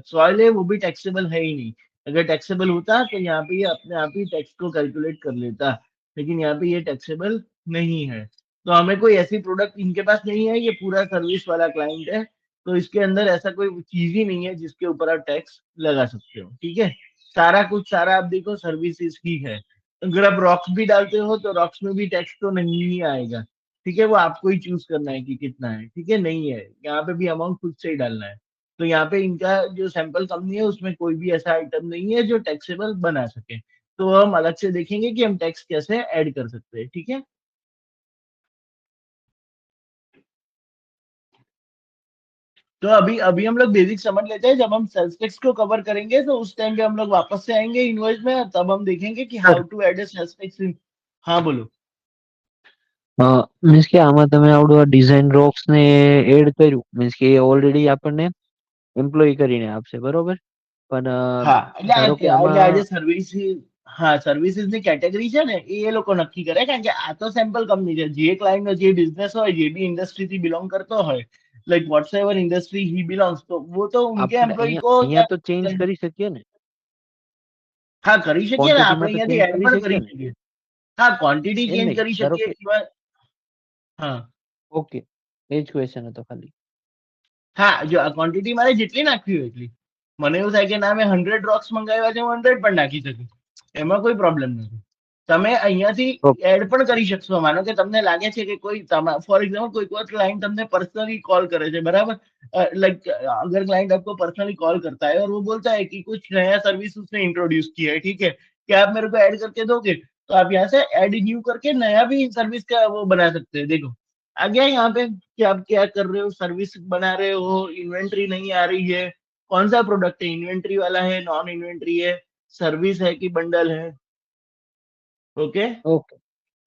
सॉइल है वो भी टैक्सेबल है ही नहीं। अगर टैक्सेबल होता तो यहाँ पे ये अपने आप ही टैक्स को कैलकुलेट कर लेता, लेकिन यहाँ पे ये टैक्सेबल नहीं है। तो हमें कोई ऐसी प्रोडक्ट इनके पास नहीं है, ये पूरा सर्विस वाला क्लाइंट है, तो इसके अंदर ऐसा कोई चीज ही नहीं है जिसके ऊपर आप टैक्स लगा सकते हो। ठीक है। सारा कुछ, सारा आप देखो सर्विसेज ही है। अगर आप रॉक्स भी डालते हो तो रॉक्स में भी टैक्स तो नहीं ही आएगा। ठीक है। वो आपको ही चूज करना है कि कितना है। ठीक है, नहीं है, यहाँ पे भी अमाउंट खुद से ही डालना है। तो यहाँ पे इनका जो सैंपल कंपनी है उसमें कोई भी ऐसा आइटम नहीं है जो टैक्सेबल बना सके। तो हम अलग से देखेंगे कि हम टैक्स कैसे ऐड कर सकते हैं, ठीक है। तो अभी अभी हम लोग बेसिक समझ लेते हैं। जब हम सेल्स टैक्स को कवर करेंगे तो उस टाइम पे हम लोग वापस से आएंगे इनवॉइस में, तब हम देखेंगे कि how to add a sales tax in. हाँ बोलो। મીન્સ કે આમાં તમે આવડું ડિઝાઇન રોક્સ ને એડ કર્યું, મીન્સ કે એ ઓલરેડી આપણને એમ્પ્લોય કરીને આપશે, બરોબર? પણ હા એટલે ધારો કે એટલે આમાં આજે સર્વિસીસ, હા સર્વિસીસ ની કેટેગરી છે ને એ લોકો નક્કી કરે, કારણ કે આ તો સેમ્પલ કંપની છે। જે ક્લાયન્ટ નો જે બિઝનેસ હોય, જે भी इंडस्ट्री થી बिलोंग करतो હોય, लाइक व्हाटसएवर इंडस्ट्री ही बिलोंग्स, तो वो तो उनके આપણે एम्प्लॉय અહીંયા को અહીંયા તો ચેન્જ કરી શકીએ ને, हाँ કરી શકીએ ને, આપણે ક્વોન્ટિટીમાં તો અહીંયાથી ચેન્જ એડ કરી પણ શકીએ કરી ને, શકીએ। हाँ क्वांटिटी એમ चेंज નહીં? કરી ધારો શકીએ કે किंवा हाँ ઓકે, એ જ ક્વેશ્ચન હતો ખાલી। હા જો આ ક્વોન્ટિટી મારે જેટલી નાખવી હોય એટલી, મને એવું થાય કે ના મેં 100 રોક્સ મંગાવ્યા છે, હું 100 પણ નાખી શકું, એમાં કોઈ પ્રોબ્લેમ નથી। તમે અહીંયાથી ઓકે એડ પણ કરી શકશો। માનો કે તમને લાગે છે કે કોઈ फॉर एग्जांपल कोई कोई क्लाइंट તમને पर्सनली कॉल करे છે, बराबर। लाइक अगर क्लाइंट आपको पर्सनली कॉल करता है और वो बोलता है कि कुछ नया सर्विस उसने इंट्रोड्यूस किया है, ठीक है, क्या आप मेरे को ऐड करके दोगे, तो आप यहाँ से ऐड न्यू करके नया भी सर्विस का वो बना सकते हैं। देखो आ गया यहाँ पे कि आप क्या कर रहे हो, सर्विस बना रहे हो, इन्वेंट्री नहीं आ रही है, कौन सा प्रोडक्ट है, इन्वेंट्री वाला है, नॉन इन्वेंट्री है, सर्विस है कि बंडल है। ओके, ઓકે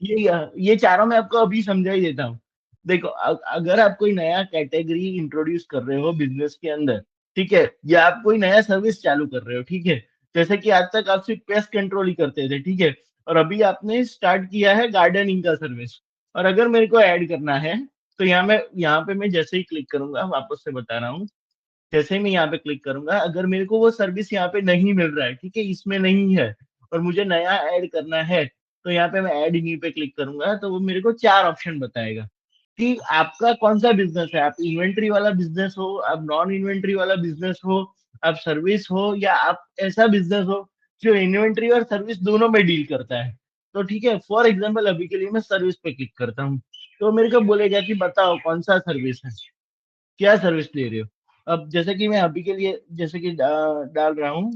ये चारों मैं आपको अभी समझा ही देता हूँ। देखो अगर आप कोई नया कैटेगरी इंट्रोड्यूस कर रहे हो बिजनेस के अंदर, ठीक है, या आप कोई नया सर्विस चालू कर रहे हो, ठीक है, जैसे कि आज तक आप सिर्फ पेस्ट कंट्रोल ही करते थे, ठीक है, और अभी आपने स्टार्ट किया है गार्डनिंग का सर्विस, और अगर मेरे को ऐड करना है, तो यहाँ पे मैं जैसे ही क्लिक करूंगा, वापस से बता रहा हूँ, जैसे ही मैं यहाँ पे क्लिक करूंगा, अगर मेरे को वो सर्विस यहाँ पे नहीं मिल रहा है, ठीक है, इसमें नहीं है, और मुझे नया ऐड करना है, तो यहाँ पे मैं ऐड न्यू पे क्लिक करूंगा, तो वो मेरे को 4 ऑप्शन बताएगा कि आपका कौन सा बिजनेस है। आप इन्वेंट्री वाला बिजनेस हो, आप नॉन इन्वेंट्री वाला बिजनेस हो, आप सर्विस हो, या आप ऐसा बिजनेस हो जो इन्वेंट्री और सर्विस दोनों में डील करता है। तो ठीक है, फॉर एग्जाम्पल अभी के लिए मैं सर्विस पे क्लिक करता हूँ, तो मेरे को बोलेगा कि बताओ कौन सा सर्विस है, क्या सर्विस ले रहे हो। अब जैसे कि मैं अभी के लिए जैसे कि डाल रहा हूँ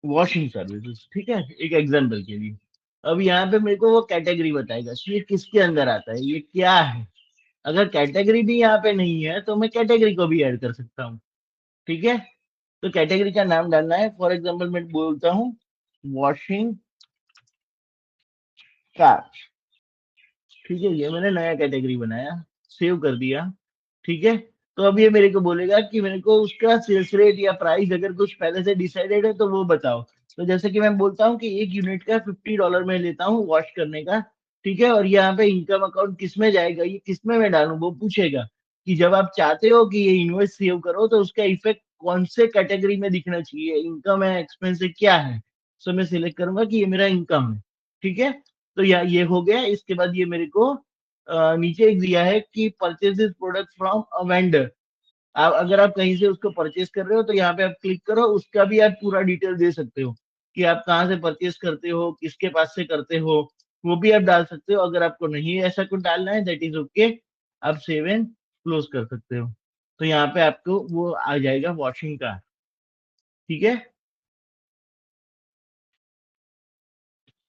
वॉशिंग सर्विसेज, ठीक है, एक एग्जाम्पल के लिए। अब यहाँ पे मेरे को वो कैटेगरी बताएगा कि ये किसके अंदर आता है, ये क्या है। अगर कैटेगरी भी यहाँ पे नहीं है तो मैं कैटेगरी को भी ऐड कर सकता हूँ, ठीक है। तो कैटेगरी का नाम डालना है, फॉर एग्जाम्पल मैं बोलता हूँ वॉशिंग कार, ठीक है, ये मैंने नया कैटेगरी बनाया, सेव कर दिया, ठीक है। तो अब ये मेरे को बोलेगा कि मेरे को उसका सेल्स रेट या प्राइस अगर कुछ पहले से डिसाइडेड है तो वो बताओ। तो जैसे कि मैं बोलता हूँ कि एक यूनिट का $50 में लेता हूँ वॉश करने का, ठीक है, और यहाँ पे इनकम अकाउंट किस में जाएगा, ये किस में मैं डालूं, वो पूछेगा कि जब आप चाहते हो कि ये इनवॉइस सेव करो तो उसका इफेक्ट कौन से कैटेगरी में दिखना चाहिए, इनकम है, एक्सपेंस है, क्या है। सो मैं सिलेक्ट करूंगा कि ये मेरा इनकम है, ठीक है। तो ये हो गया। इसके बाद ये मेरे को नीचे एक दिया है कि purchase this product from a vendor. आप अगर आप कहीं से उसको परचेज कर रहे हो तो यहाँ पे आप क्लिक करो, उसका भी आप पूरा डिटेल दे सकते हो कि आप कहाँ से परचेज करते हो, किसके पास से करते हो, वो भी आप डाल सकते हो। अगर आपको नहीं ऐसा कुछ डालना है दैट इज ओके, आप सेव एंड क्लोज कर सकते हो। तो यहाँ पे आपको वो आ जाएगा वॉशिंग का, ठीक है।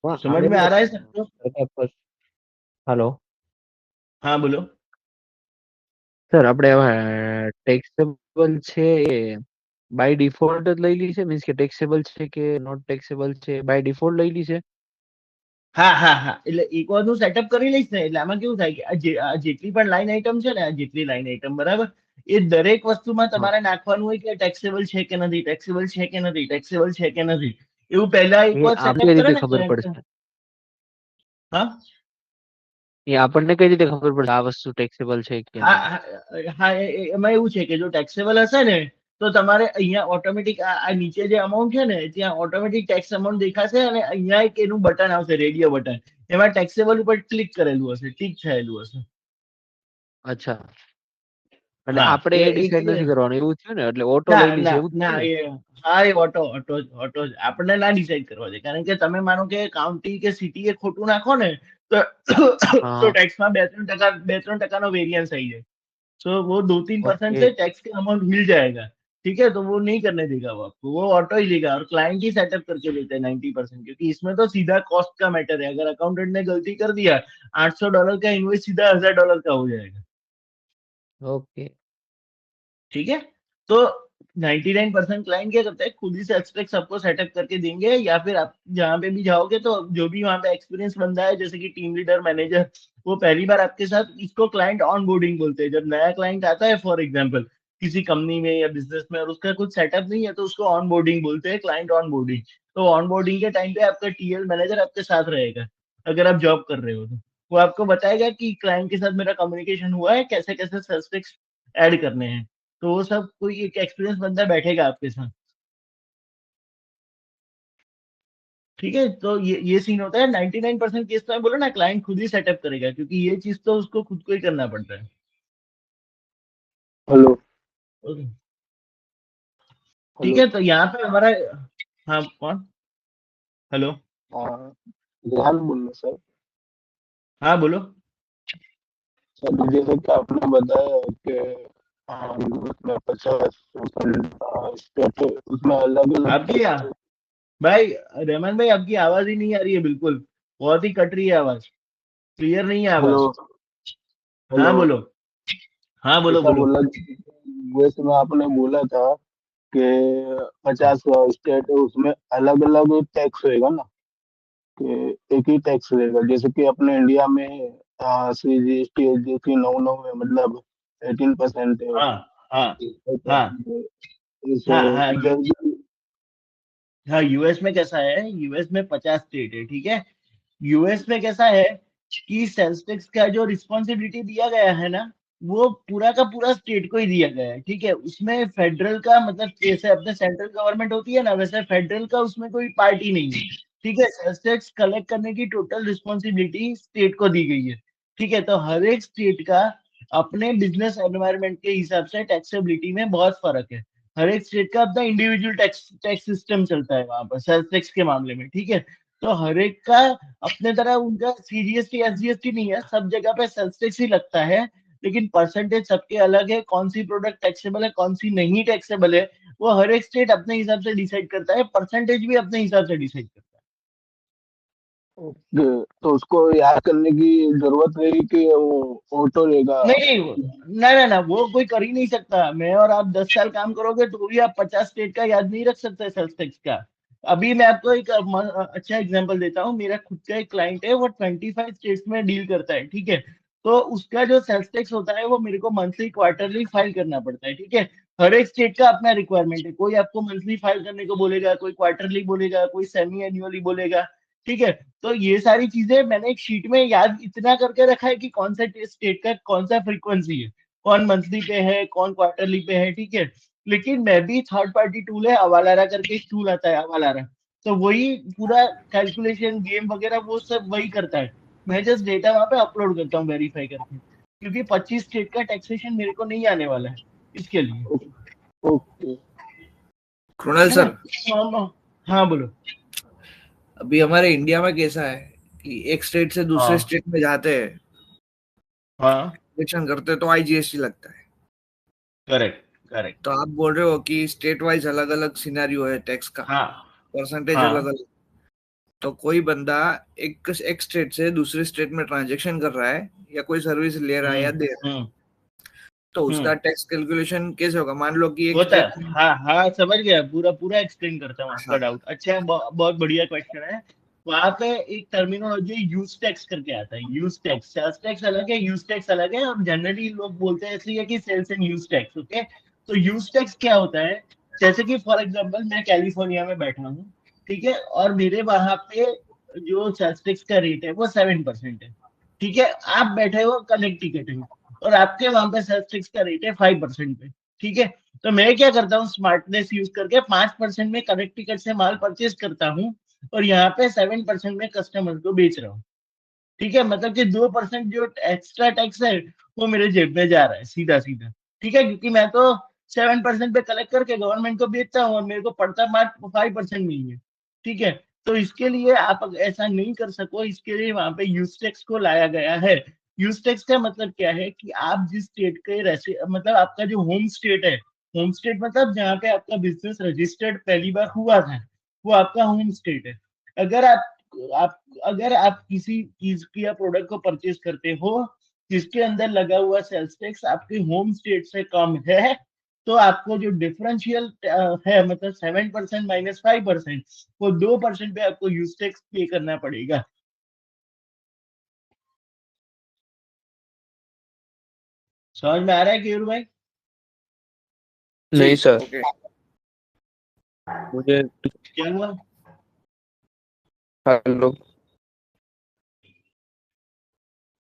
હા समझ આવે में છે आ रहा है सबको? હલો हाँ बोलो। સર, આપણે હવે ટેક્સેબલ છે એ બાય ડિફોલ્ટ જ લઈ લી છે, મીન્સ કે ટેક્સેબલ છે કે નોટ ટેક્સેબલ છે બાય ડિફોલ્ટ લઈ લી છે? હા હા હા, એટલે એક વાર હું સેટઅપ કરી લઈશ ને, એટલે આમાં કેવું થાય કે આ જેટલી પણ લાઈન આઈટમ છે ને, આ જેટલી લાઈન આઈટમ, બરાબર, એ દરેક વસ્તુમાં હા તમારે નાખવાનું હોય કે ટેક્સેબલ છે કે નથી, ટેક્સેબલ છે કે નથી, ટેક્સેબલ છે કે નથી, એવું પહેલા એક એ વાર આપણે સેટઅપ કઈ કરે રીતે ને ખબર પડશે? હા એ આપણને કઈ રીતે ખબર પડશે આ વસ્તુ ટેક્સેબલ છે કે હા નહીં? હા, એમાં એવું છે કે જો ટેક્સેબલ હશે ને તો તમારે અહીંયા ઓટોમેટિક આ નીચે જે અમાઉન્ટ છે ને ત્યાં ઓટોમેટિક ટેક્સ અમાઉન્ટ દેખાશે, અને અહીંયા એક એનું બટન આવશે, રેડિયો બટન, એમાં ટેક્સેબલ ઉપર ક્લિક કરેલું હશે, ટીક થયેલું હશે। અચ્છા, એટલે હા આપણે એ એ ડિસાઈડ નથી કરવાનું એવું થયું ને, એટલે ઓટો ના લઈ લી છે ના એવું જ ના થયું ને? હા એ ઓટો ઓટો ઓટો આપણને ના ડિસાઈડ કરવા છે, કારણ કે તમે માનો કે કાઉન્ટી કે સિટી એ ખોટું નાખો ને તો હા તો ટેક્સમાં 2-3% નો વેરિયન્સ આવી જાય। सो वो 2-3% ओके से टैक्स का अमाउंट मिल जाएगा, ठीक है। तो वो नहीं करने देगा वो आपको, वो ऑटो ही लेगा, और क्लाइंट ही सेटअप करके देते हैं 90%, क्योंकि इसमें तो सीधा कॉस्ट का मैटर है। अगर अकाउंटेंट ने गलती कर दिया, $800 का इनवॉइस सीधा $1000 का हो जाएगा, ओके ठीक है। तो 99% क्लाइंट क्या करता है, खुद ही सेल्स टैक्स सबको सेटअप करके देंगे, या फिर आप जहाँ पे भी जाओगे तो जो भी वहाँ पे एक्सपीरियंस बंदा है, जैसे कि टीम लीडर, मैनेजर, वो पहली बार आपके साथ, इसको क्लाइंट ऑन बोर्डिंग बोलते हैं। जब नया क्लाइंट आता है फॉर एग्जाम्पल किसी कंपनी में या बिजनेस में, और उसका कुछ सेटअप नहीं है, तो उसको ऑन बोर्डिंग बोलते हैं, क्लाइंट ऑन बोर्डिंग। तो ऑन बोर्डिंग के टाइम पे आपका टीएल मैनेजर आपके साथ रहेगा, अगर आप जॉब कर रहे हो तो वो आपको बताएगा कि क्लाइंट के साथ मेरा कम्युनिकेशन हुआ है, कैसे कैसे सेल्स टैक्स ऐड करने हैं। तो वो सब कोई एक एक्सपीरियंस बंदा बैठेगा आपके साथ, ठीक है। तो ये सीन होता है 99% केस में, बोलो ना क्लाइंट खुद ही सेटअप करेगा, क्योंकि ये चीज तो उसको खुद को ही करना पड़ता है। हेलो ठीक हेलो। है, तो यहाँ पे हमारा, हाँ कौन, हेलो, हाँ, रेहान बोल रहे सर। हाँ बोलो। सर जैसे कि आपने बताया कि उसमें 50% स्टेट है, उसमें अलग अलग आपकी टैक्स। भाई, रहमान भाई, आपकी आवाज ही नहीं आ रही है बिल्कुल, बहुत ही कट रही है आवाज, क्लियर नहीं है हेलो आवाज। हाँ हेलो। बोलो, हाँ बोलो ऐसा बोलो। बोला, वैसे में आपने बोला था कि 50 स्टेट है, उसमें अलग अलग टैक्स होएगा ना, कि एक ही टैक्स रहेगा। जैसे कि अपने इंडिया में CGST एसजीएसटी 9 है, मतलब 18% है, हाँ हाँ 5% हाँ है। इस हाँ हाँ इधर भी। हाँ, यूएस में कैसा है, यूएस में 50 स्टेट है, ठीक है। यूएस में कैसा है कि सेल्स टैक्स का जो रिस्पॉन्सिबिलिटी दिया गया है ना, वो पूरा का पूरा स्टेट को ही दिया गया है, ठीक है। उसमें फेडरल का मतलब, जैसे अपने सेंट्रल गवर्नमेंट होती है ना, वैसे फेडरल का उसमें कोई पार्टी नहीं है, ठीक है। सेल्स टैक्स कलेक्ट करने की टोटल रिस्पॉन्सिबिलिटी स्टेट को दी गई है, ठीक है। तो हर एक स्टेट का अपने बिजनेस एनवायरनमेंट के हिसाब से टैक्सेबिलिटी में बहुत फर्क है। हर एक स्टेट का अपना इंडिविजुअल टैक्स टैक्स सिस्टम चलता है वहां पर सेल्स टैक्स के मामले में, ठीक है। तो हर एक का अपने तरह उनका सीजीएसटी एसजीएसटी नहीं है, सब जगह पे सेल्स टैक्स ही लगता है, लेकिन परसेंटेज सबके अलग है, कौन सी प्रोडक्ट टैक्सेबल है, कौन सी नहीं टैक्सेबल है, वो हर एक स्टेट अपने हिसाब से डिसाइड करता है, परसेंटेज भी अपने हिसाब से डिसाइड करता है। तो उसको याद करने की जरूरत नहीं कि वो ऑटो रहेगा। नहीं नहीं, ना ना ना, वो कोई कर ही नहीं सकता। मैं और आप 10 साल काम करोगे तो भी आप 50 स्टेट का याद नहीं रख सकते सेल्स टैक्स का। अभी मैं आपको एक अच्छा एग्जांपल देता हूँ। मेरा खुद का एक क्लाइंट है, वो 25 स्टेट्स में डील करता है, ठीक है। तो उसका जो सेल्स टैक्स होता है, वो मेरे को मंथली क्वार्टरली फाइल करना पड़ता है, ठीक है। हर एक स्टेट का अपना रिक्वायरमेंट है, कोई आपको मंथली फाइल करने को बोलेगा, कोई क्वार्टरली बोलेगा, कोई सेमी एनुअली बोलेगा, ठीक है। तो ये सारी चीजें मैंने एक शीट में याद इतना करके रखा है कि कौन सा स्टेट का कौन सा फ्रीक्वेंसी है, कौन मंथली पे है, कौन क्वार्टरली पे है, ठीक है। लेकिन मैं भी थर्ड पार्टी टूल है अवालारा करके एक टूल आता है अवालारा, तो वही पूरा कैलकुलेशन गेम वगैरह वो सब वही करता है। मैं जस्ट डेटा वहां पे अपलोड करता हूँ वेरीफाई करके, क्योंकि 25 स्टेट का टैक्सेशन मेरे को नहीं आने वाला है इसके लिए, ओके। कृणाल है ना। सर, हाँ बोलो। अभी हमारे इंडिया में कैसा है कि एक स्टेट से दूसरे हाँ स्टेट में जाते हैं, हाँ, ट्रांजेक्शन करते हैं तो आईजीएसटी लगता है। Correct correct. तो आप बोल रहे हो कि स्टेट वाइज अलग अलग सिनेरियो है टैक्स का, हाँ परसेंटेज अलग हाँ अलग। तो कोई बंदा एक स्टेट से दूसरे स्टेट में ट्रांजेक्शन कर रहा है या कोई सर्विस ले रहा है या दे रहा है, हम्म। तो उसका हम्म, टैक्स कैलकुलेशन कैसे होगा? मान लो कि एक होता स्टेट है। में, हाँ हाँ, समझ गया, पूरा पूरा एक्सप्लेन करता हूँ आपका हाँ डाउट। अच्छा, बहुत बढ़िया क्वेश्चन है। वहां पे एक टर्मिनोलॉजी यूज टैक्स करके आता है। यूज टैक्स, सेल्स टैक्स अलग है, यूज टैक्स अलग है, और जनरली लोग बोलते हैं इसलिए कि sales and use tax, okay. तो यूज टैक्स क्या होता है, जैसे कि फॉर एग्जांपल मैं कैलिफोर्निया में बैठा हूँ, ठीक है, और मेरे वहां पे जो सेल्स टैक्स का रेट है वो 7% है, ठीक है। आप बैठे हो कनेक्टिकट में, और आपके वहां पे सेल्स टैक्स का रेट है 5% पे, ठीक है। तो मैं क्या करता हूँ, स्मार्टनेस यूज करके 5% में कनेक्ट टिकट से माल परचेज करता हूँ, और यहाँ पे 7% में कस्टमर को बेच रहा हूँ, ठीक है। मतलब कि 2% जो एक्स्ट्रा टैक्स है वो मेरे जेब में जा रहा है सीधा सीधा, ठीक है, क्योंकि मैं तो 7% पे कलेक्ट करके गवर्नमेंट को बेचता हूँ, और मेरे को पड़ता मात्र 5% में ही है, ठीक है। तो इसके लिए आप ऐसा नहीं कर सको, इसके लिए वहां पे यूज टैक्स को लाया गया है। यूज टैक्स का मतलब क्या है कि आप जिस स्टेट के मतलब आपका जो होम स्टेट है, होम स्टेट मतलब जहाँ पे आपका बिजनेस रजिस्टर्ड पहली बार हुआ था, वो आपका होम स्टेट है। अगर आप अगर आप किसी चीज की या प्रोडक्ट को परचेज करते हो जिसके अंदर लगा हुआ सेल्स टैक्स आपके होम स्टेट से कम है, तो आपको जो डिफरेंशियल है मतलब 7% माइनस 5%, वो 2% पे आपको यूज टैक्स पे करना पड़ेगा। समझ में आ रहा है केयूर भाई? नहीं सर, ओके। मुझे क्या हुआ? हेलो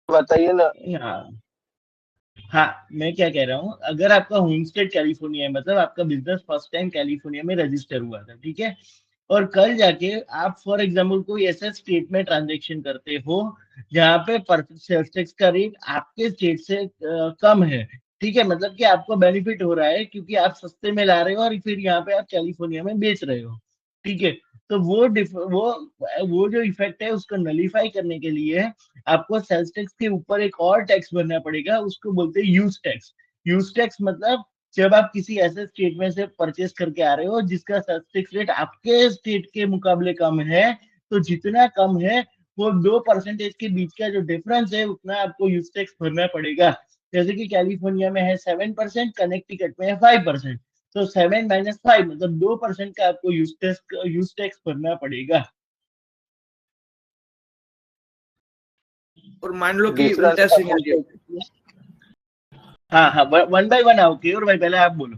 बताइए ना। हाँ हाँ, मैं क्या कह रहा हूँ, अगर आपका होम स्टेट कैलिफोर्निया है मतलब आपका बिजनेस फर्स्ट टाइम कैलिफोर्निया में रजिस्टर हुआ था, ठीक है, और कल जाके आप फॉर एग्जाम्पल कोई ऐसे स्टेट में ट्रांजेक्शन करते हो जहाँ पे सेल्स टैक्स का रेट आपके स्टेट से कम है, ठीक है, मतलब कि आपको बेनिफिट हो रहा है क्योंकि आप सस्ते में ला रहे हो और फिर यहाँ पे आप कैलिफोर्निया में बेच रहे हो, ठीक है, तो वो जो इफेक्ट है उसको नलीफाई करने के लिए आपको सेल्स टैक्स के ऊपर एक और टैक्स भरना पड़ेगा, उसको बोलते हैं यूज टैक्स। यूज टैक्स मतलब जब आप किसी ऐसे स्टेट में से परचेस करके आ रहे हो जिसका सेल्स टैक्स रेट आपके स्टेट के मुकाबले कम है, तो जितना कम है वो 2% के बीच का जो डिफरेंस है उतना आपको यूज टैक्स भरना पड़ेगा। जैसे कि कैलिफोर्निया में है 7%, कनेक्टिकट में है 5%, तो 7 - 5 मतलब 2% का आपको यूज टैक्स भरना पड़ेगा। और मान लो कि डिफरेंस उल्टा सिनेरियो, हाँ हाँ, 1 by 1 आओ केयूर भाई, पहले आप बोलो।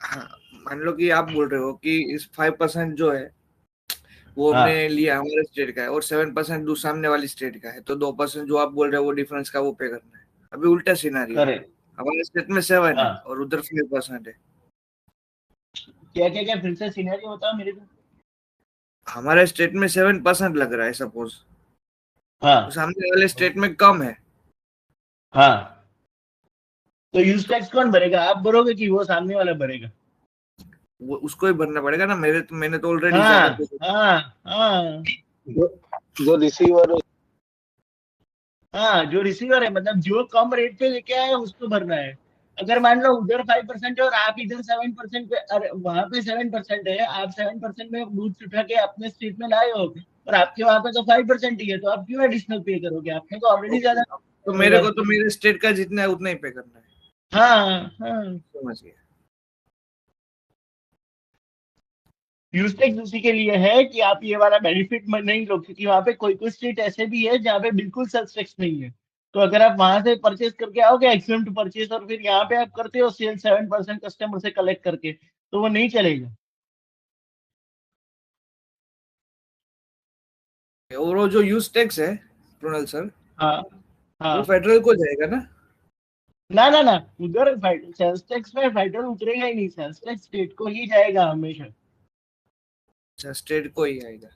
हाँ, मान लो कि आप बोल रहे हो कि इस 5% जो है वो हाँ हमने लिया हमारे स्टेट का है और 7% सामने वाली स्टेट का है, तो 2% जो आप बोल रहे हो वो डिफरेंस का वो पे करना है। अभी उल्टा सिनारियो है, करेक्ट। हमारे स्टेट में 7 है हाँ, और उधर 5% है। क्या क्या क्या फिर से सिनेरियो बताओ मेरे को। हमारे स्टेट में 7% लग रहा है सपोज, तो हाँ सामने वाले स्टेट में कम है, हाँ, तो यूज टैक्स कौन भरेगा, आप भरोगे कि वो सामने वाला भरेगा? वो उसको ही भरना पड़ेगा ना। मैंने तो ऑलरेडी ज्यादा हाँ हाँ हाँ जो जो रिसीवर हाँ, जो रिसीवर है मतलब जो कम रेट पे लेके आया है उसको भरना है। अगर मान लो उधर 5% है और आप इधर 7% पे, अरे वहां पे 7% है, आप 7% में दूध उठा के अपने स्टेट में लाए हो और आपके वहां पे तो 5% ही है, तो आप क्यों एडिशनल पे करोगे, आपने तो ऑलरेडी ज्यादा तो मेरे होगा। को तो मेरे स्टेट का जितना है उतना ही पे करना है। हाँ हाँ, समझ गया। यूज टैक्स उसी के लिए है कि आप ये वाला बेनिफिट नहीं लो, क्योंकि वहां पे कोई कोई स्टेट ऐसे भी है जहाँ पे बिल्कुल सेल्स टैक्स नहीं है, तो अगर आप वहां से परचेज करके आओगे एक्सएम्प्ट परचेज और फिर यहाँ पे आप करते हो सेल 7% कस्टमर से कलेक्ट करके, तो वो नहीं चलेगा। और वो जो यूज टैक्स है प्रोनल सर, हाँ वो हाँ, फेडरल को जाएगा ना? ना ना ना, उधर सेल्स टैक्स में फेडरल उतरेगा ही नहीं, सेल्स टैक्स स्टेट को ही जाएगा हमेशा, अच्छा, स्टेट को ही आएगा।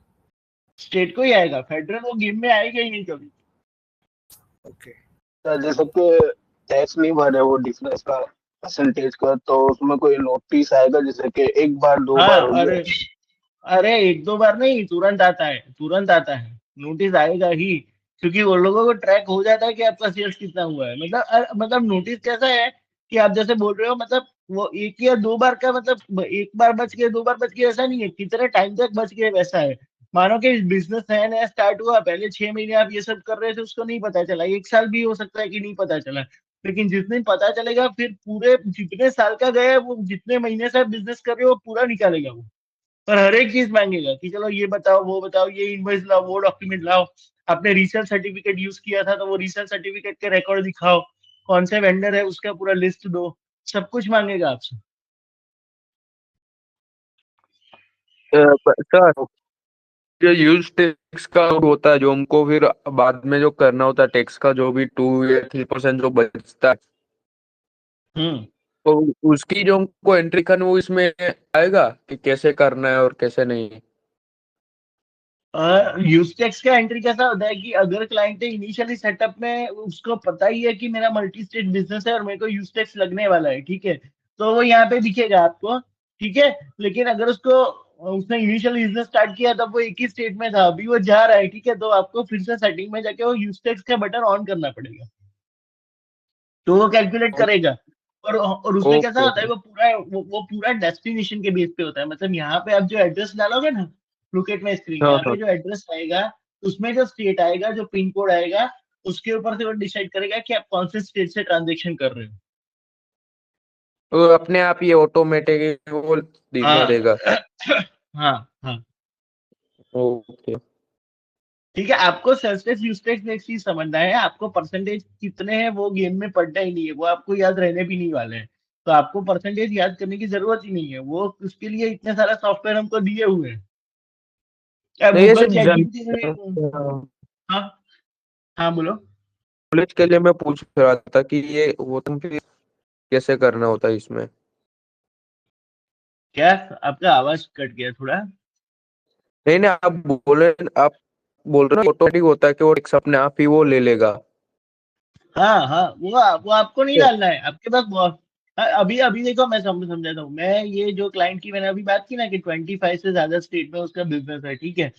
स्टेट को ही आएगा, फेडरल वो गेम में आएगा ही नहीं कभी। ओके। जैसे कि टैक्स नहीं भरे वो डिफरेंस का परसेंटेज का, तो उसमें कोई नोटिस आएगा जैसे कि एक बार दो हाँ, बार हो गया। अरे अरे एक दो बार नहीं, तुरंत आता है, तुरंत आता है, नोटिस आएगा ही, क्योंकि वो लोगों को ट्रैक हो जाता है कि आपका सेल्स कितना हुआ है, मतलब मतलब नोटिस कैसा है कि आप जैसे बोल रहे हो मतलब वो एक या दो बार का मतलब एक बार बच गए, दो बार बच गए ऐसा नहीं है, कितने टाइम तक बच गए वैसा है। मानो कि बिजनेस नया नया स्टार्ट हुआ, पहले 6 महीने आप ये सब कर रहे थे उसको नहीं पता चला, एक साल भी हो सकता है कि नहीं पता चला, लेकिन जिस दिन पता चलेगा फिर पूरे जितने साल का गया है, वो जितने महीने से आप बिजनेस कर रहे हो वो पूरा निकालेगा वो, पर हर एक चीज मांगेगा कि चलो ये बताओ वो बताओ, ये इनवॉइस लाओ, वो डॉक्यूमेंट लाओ, आपने रीसेल सर्टिफिकेट यूज किया था तो वो रीसेल सर्टिफिकेट के रिकॉर्ड दिखाओ, कौन से वेंडर है उसका पूरा लिस्ट दो, सब कुछ मांगेगा आपसे। सर, जो यूज टैक्स का होता है जो हमको फिर बाद में जो करना होता है टैक्स का, जो भी 2 या 3% जो बचता है, हम्म, तो उसकी जो हमको एंट्री करनी वो इसमें आएगा कि कैसे करना है और कैसे नहीं। यूज टैक्स का एंट्री कैसा होता है कि अगर क्लाइंट ने इनिशियली सेटअप में उसको पता ही है कि मेरा मल्टी स्टेट बिजनेस है और मेरे को यूज टैक्स लगने वाला है, ठीक है, तो वो यहाँ पे दिखेगा आपको, ठीक है, लेकिन अगर उसको उसने इनिशियल बिजनेस स्टार्ट किया तब वो एक ही स्टेट में था, अभी वो जा रहा है, ठीक है, तो आपको फिर से सेटिंग में जाके वो यूज टैक्स का बटन ऑन करना पड़ेगा, तो वो कैलकुलेट करेगा। और उसमें कैसा होता है, ओके वो पूरा डेस्टिनेशन के बेस पे होता है, मतलब यहाँ पे आप जो एड्रेस डालोगे ना लुकेट में स्क्रीन, हाँ यहाँ हाँ पे जो एड्रेस आएगा उसमें जो स्टेट आएगा, जो पिन कोड आएगा, उसके ऊपर से वो डिसाइड करेगा कि आप कौन से स्टेट से ट्रांजेक्शन कर रहे हो। तो अपने आप ये ऑटोमेटिक वो दिखा हाँ देगा। हाँ हाँ, ओके ठीक है। आपको सेल्स टैक्स यूज टैक्स में एक चीज समझना है, आपको परसेंटेज कितने हैं वो गेम में पढ़ना ही नहीं है, वो आपको याद रहने भी नहीं वाले हैं, तो आपको परसेंटेज याद करने की जरूरत ही नहीं है, वो उसके लिए इतने सारा सॉफ्टवेयर हमको दिए हुए हैं। नहीं ये गूगल सिर्फ चैट जन जीपीटी में भी। हाँ हाँ बोलो। कॉलेज के लिए मैं पूछ रहा था कि ये वो तुम फिर कैसे करना होता है इसमें। क्या? आपका आवाज कट गया थोड़ा। नहीं नहीं आप बोल रहे हो ऑटोमेटिक होता है कि वो टैक्स अपने आप ही वो ले लेगा। हाँ हाँ, वो आपको नहीं डालना है, आपके पास बहुत। हाँ, अभी अभी देखो मैं समझाता हूँ, मैं ये जो क्लाइंट की मैंने अभी बात की ना कि 25 से ज्यादा स्टेट में उसका बिजनेस है, ठीक है,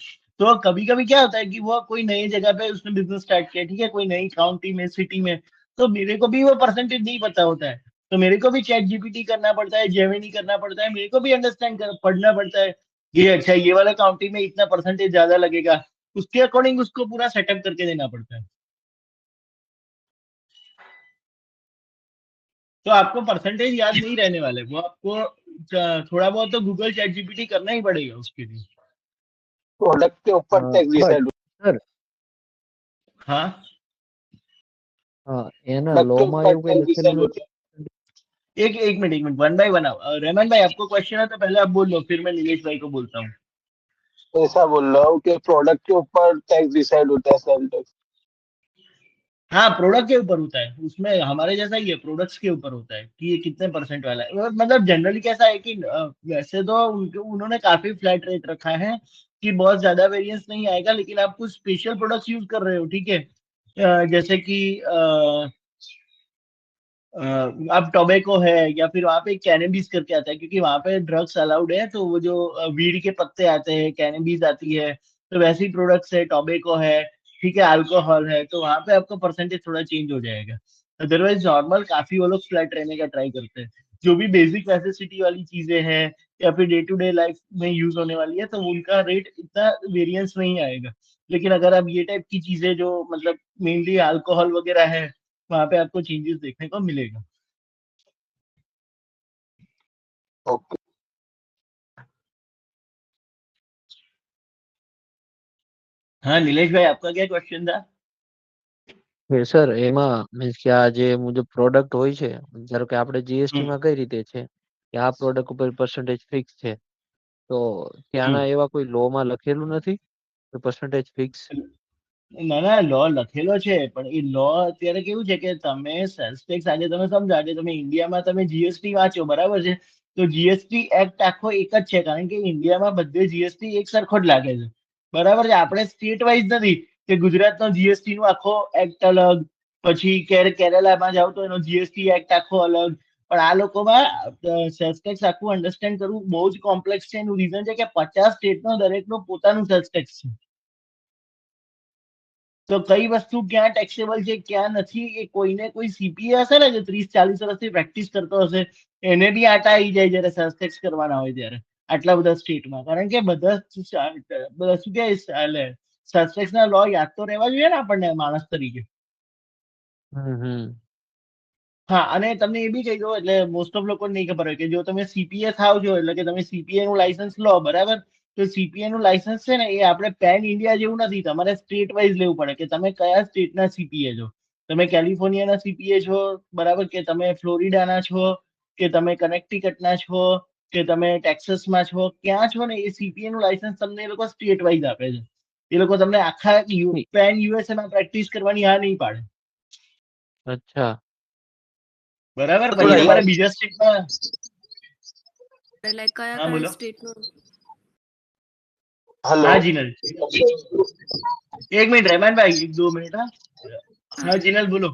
तो कभी कभी क्या होता है कि वो कोई नई जगह पे उसने बिजनेस स्टार्ट किया, ठीक है, कोई नई काउंटी में, सिटी में, तो मेरे को भी वो परसेंटेज नहीं पता होता है, तो मेरे को भी चैट जीपीटी करना पड़ता है, जेमिनी करना पड़ता है, मेरे को भी अंडरस्टैंड पढ़ना पड़ता है, ये अच्छा ये वाला काउंटी में इतना परसेंटेज ज्यादा लगेगा, उसके अकॉर्डिंग उसको पूरा सेटअप करके देना पड़ता है। तो आपको परसेंटेज याद नहीं रहने वाले, वो आपको थोड़ा बहुत तो गूगल चैट जीपीटी करना ही पड़ेगा उसके लिए। प्रोडक्ट के ऊपर टैक्स बट डिसाइड सर हाँ એના प्रोडक्ट લો के માં ऊपर એવું કઈ टैक्स લખેલું डिसाइड નથી। होता एक मिनट, वन बाय वन आओ। रहमान भाई आपको क्वेश्चन है तो पहले आप बोल लो, फिर मैं नीलेश भाई को बोलता हूँ। है। ऐसा बोल रहा हूँ कि प्रोडक्ट के ऊपर टैक्स डिसाइड होता है, सेल टैक्स। हाँ, प्रोडक्ट के ऊपर होता है, उसमें हमारे जैसा ही है, प्रोडक्ट्स के ऊपर होता है कि ये कितने परसेंट वाला है, मतलब जनरली कैसा है कि वैसे तो उन्होंने काफी फ्लैट रेट रखा है कि बहुत ज्यादा वेरिएंस नहीं आएगा, लेकिन आप कुछ स्पेशल प्रोडक्ट्स यूज कर रहे हो, ठीक है, जैसे कि अब टोबैको है, या फिर वहां पे कैनबिस करके आता है, क्योंकि वहां पे ड्रग्स अलाउड है, तो वो जो वीड के पत्ते आते हैं, कैनबिस आती है, तो वैसी प्रोडक्ट्स है, टोबैको है, ठीक है, अल्कोहल है, तो वहां पे आपका परसेंटेज थोड़ा चेंज हो जाएगा। अदरवाइज नॉर्मल काफी वो लोग फ्लैट रहने का ट्राई करते हैं, जो भी बेसिक नेसेसिटी वाली चीजें हैं या फिर डे टू डे लाइफ में यूज होने वाली है, तो उनका रेट इतना वेरिएंस नहीं आएगा। लेकिन अगर आप ये टाइप की चीजें जो मतलब मेनली अल्कोहल वगैरह है, वहां पे आपको चेंजेस देखने को मिलेगा। ओके। हाँ नीलेश भाई, आपका क्या क्वेश्चन था? સર એમાં મીન્સ કે આ જે મુજબ પ્રોડક્ટ હોય છે ધારો કે આપણે જીએસટી हम्म, માં કઈ રીતે છે કે આ પ્રોડક્ટ ઉપર પરસેન્ટેજ ફિક્સ છે તો ત્યાંના हम्म। એવા કોઈ લો માં લખેલું નથી પરસેન્ટેજ ફિક્સ। ના ના, લો લખેલો છે, પણ એ લો અત્યારે કેવું છે કે તમે સેલ્સ ટેક્સ આજે તમે સમજો, આજે તમે ઇન્ડિયામાં તમે જીએસટી વાંચો, બરાબર છે, તો જીએસટી એક્ટ આખો એક જ છે, કારણ કે ઇન્ડિયામાં બધે જીએસટી એક સરખો જ લાગે છે, બરાબર છે, આપણે સ્ટેટ વાઇઝ નથી કે ગુજરાતનો જીએસટી નો આખો એક્ટ અલગ, પછી કેરેલામાં જાવ તો એનો જીએસટી એક્ટ આખો અલગ, પણ આ લોકોમાં સેલ્સ ટેક્સ આખું અન્ડરસ્ટેન્ડ કરવું બહુ જ કોમ્પ્લેક્સ છે, એનું રીઝન છે કે 50 સ્ટેટનો દરેકનું પોતાનું સેલ્સ ટેક્સ છે, તો કઈ વસ્તુ ક્યાં ટેક્સેબલ છે ક્યાં નથી, એ કોઈને કોઈ સીપીએ હશે ને જે 30-40 વર્ષથી પ્રેક્ટિસ કરતો હશે, એને બી આટા આવી જાય જયારે સેલ્સ ટેક્સ કરવાના હોય ત્યારે, આટલા બધા સ્ટેટમાં, કારણ કે બધા શું કે સેલ્સ ટેક્સ ના લો યાદ તો રહેવા જોઈએ ને આપણને માણસ તરીકે। હમ હા, અને તમને એ બી કહી દો, એટલે મોસ્ટ ઓફ લોકોને નહીં ખબર હોય કે જો તમે સીપીએ થાવ છો, એટલે કે તમે સીપીએ નું લાયસન્સ લો, બરાબર, તો સીપીએ નું લાયસન્સ છે ને એ આપણે પેન ઇન્ડિયા જેવું નથી, તમારે સ્ટેટ વાઇઝ લેવું પડે કે તમે કયા સ્ટેટના સીપીએ છો, તમે કેલિફોર્નિયાના સીપીએ છો, બરાબર, કે તમે ફ્લોરિડાના છો, કે તમે કનેક્ટિકટના છો, કે તમે ટેક્સાસમાં છો, ક્યાં છો ને એ સીપીએ નું લાયસન્સ તમને એ લોકો સ્ટેટ વાઇઝ આપે છે, એ લોકો તમને આખા પેન યુએસએ માં પ્રેક્ટિસ કરવાની હા નહીં પાડે, અચ્છા બરાબર, પછી થોડા તમારે બીજા સ્ટેટમાં। લાઈક કયા હા કયા બોલો। સ્ટેટનું हेलो। हाँ जिनल, एक मिनट रहमान भाई, 1-2 मिनट। हाँ हाँ जिनल बोलो।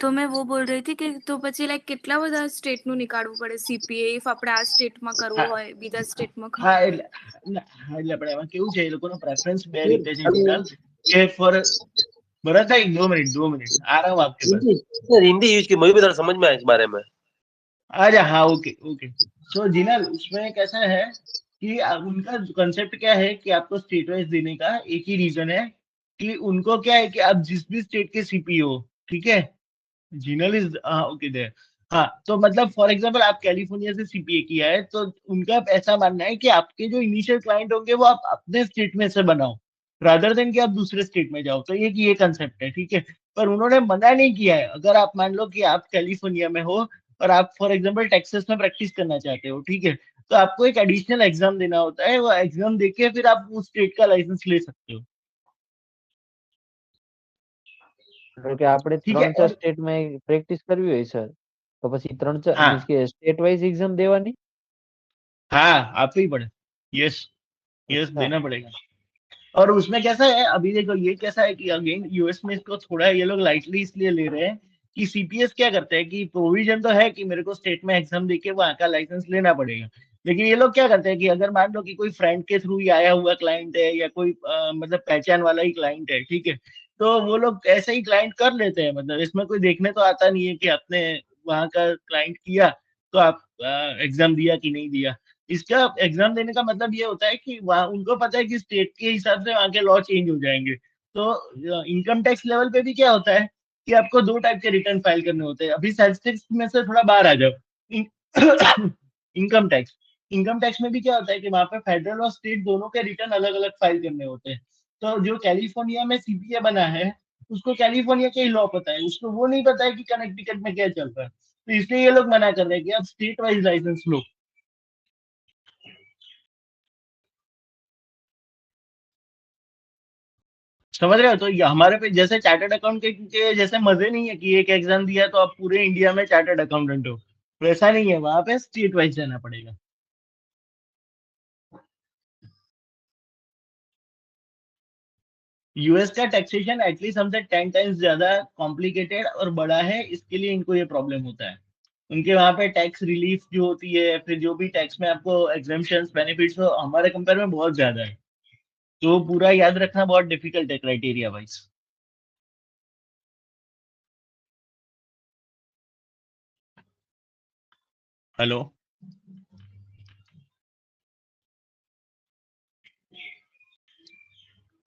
તો મેં वो बोल रही थी કે તો પછી લાઈક કેટલા બધા સ્ટેટનું નીકાળવું પડે સીપીએ ઇફ આપણે આ સ્ટેટમાં કરવું હા હોય બીજા સ્ટેટમાં હા કરવું હોય એટલે આપણે એમાં કેવું છે, એ લોકોનો પ્રેફરન્સ બે રીતે છે જીનલ, કે ફોર भरत भाई 2 मिनट आ रहा हूँ आपके पास। हिंदी यूज की, मुझे भी थोड़ा समझ में आया इस बारे में। अच्छा हाँ ओके ओके। सो जिनल उसमें कैसा है कि उनका कंसेप्ट क्या है कि आपको स्टेट वाइज देने का एक ही रीजन है कि उनको क्या है कि आप जिस भी स्टेट के सीपी हो, ठीक है, जिनल इज ओके देयर। हाँ तो मतलब फॉर एग्जांपल आप कैलिफोर्निया से सीपीए किया है तो उनका ऐसा मानना है कि आपके जो इनिशियल क्लाइंट होंगे वो आप अपने स्टेट में से बनाओ रादर देन कि आप दूसरे स्टेट में जाओ। तो ये कंसेप्ट है, ठीक है। पर उन्होंने मना नहीं किया है, अगर आप मान लो कि आप कैलिफोर्निया में हो और आप फॉर एग्जांपल टेक्सास में प्रैक्टिस करना चाहते हो, ठीक है, तो आपको एक एडिशनल एग्जाम देना होता है, वो एग्जाम देके फिर आप उस स्टेट का लाइसेंस ले सकते हो, એટલે કે આપણે ठीक है। 3-4 और સ્ટેટમાં પ્રેક્ટિસ કરવી હોય સર, તો પછી 3-4 हाँ મીન્સ કે સ્ટેટ વાઇઝ એક્ઝામ દેવાની? हाँ आपको ही पड़े, यस यस અચ્છા देना पड़ेगा। और उसमें कैसा है, अभी देखो ये कैसा है कि अगेन यूएस में इसको थोड़ा ये लोग लाइटली इसलिए ले रहे हैं कि सीपीएस क्या करते हैं कि प्रोविजन तो है कि मेरे को स्टेट में एग्जाम देके वहां का लाइसेंस लेना पड़ेगा, लेकिन ये लोग क्या करते हैं कि अगर मान लो कि कोई फ्रेंड के थ्रू ही आया हुआ क्लाइंट है या कोई मतलब पहचान वाला ही क्लाइंट है, ठीक है, तो वो लोग ऐसे ही क्लाइंट कर लेते हैं, मतलब इसमें कोई देखने तो आता नहीं है कि आपने वहां का क्लाइंट किया तो आप एग्जाम दिया कि नहीं दिया। इसका एग्जाम देने का मतलब ये होता है कि वहाँ उनको पता है कि स्टेट के हिसाब से वहाँ के लॉ चेंज हो जाएंगे। तो इनकम टैक्स लेवल पे भी क्या होता है कि आपको 2 टाइप के रिटर्न फाइल करने होते हैं। अभी सेल्स टैक्स में से थोड़ा बाहर आ जाओ। इनकम टैक्स, इनकम टैक्स में भी क्या होता है कि वहां पे फेडरल और स्टेट दोनों के रिटर्न अलग अलग फाइल करने होते हैं। तो जो कैलिफोर्निया में सीपीए बना है उसको कैलिफोर्निया के ही लॉ पता है, उसको वो नहीं पता है कि कनेक्टिकट में क्या चल रहा है, तो इसलिए ये लोग मना कर रहे हैं कि आप स्टेट वाइज लाइसेंस लो। समझ रहे हो? तो ये हमारे पे जैसे चार्टर्ड अकाउंट के जैसे मजे नहीं है कि एक एग्जाम दिया तो आप पूरे इंडिया में चार्टर्ड अकाउंटेंट हो, वैसा नहीं है, वहां पे स्टेट वाइज जाना पड़ेगा। यूएस का टैक्सेशन एटलीस्ट हमसे 10 टाइम्स ज्यादा कॉम्प्लिकेटेड और बड़ा है, इसके लिए इनको ये प्रॉब्लम होता है। उनके वहां पे टैक्स रिलीफ जो होती है, फिर जो भी टैक्स में आपको एग्जाम्पशंस बेनिफिट्स हो, हमारे कंपेयर में बहुत ज्यादा है, तो पूरा याद रखना बहुत डिफिकल्ट है क्राइटेरिया वाइज। हेलो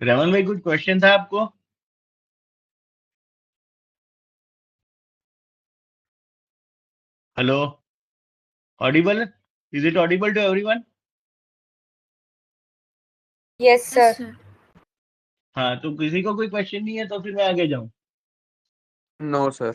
रमन भाई, कुछ क्वेश्चन था आपको? Hello, audible? Is it audible to everyone? Yes sir. Sir हाँ तो किसी को कोई क्वेश्चन नहीं है तो फिर मैं आगे जाऊं? No sir.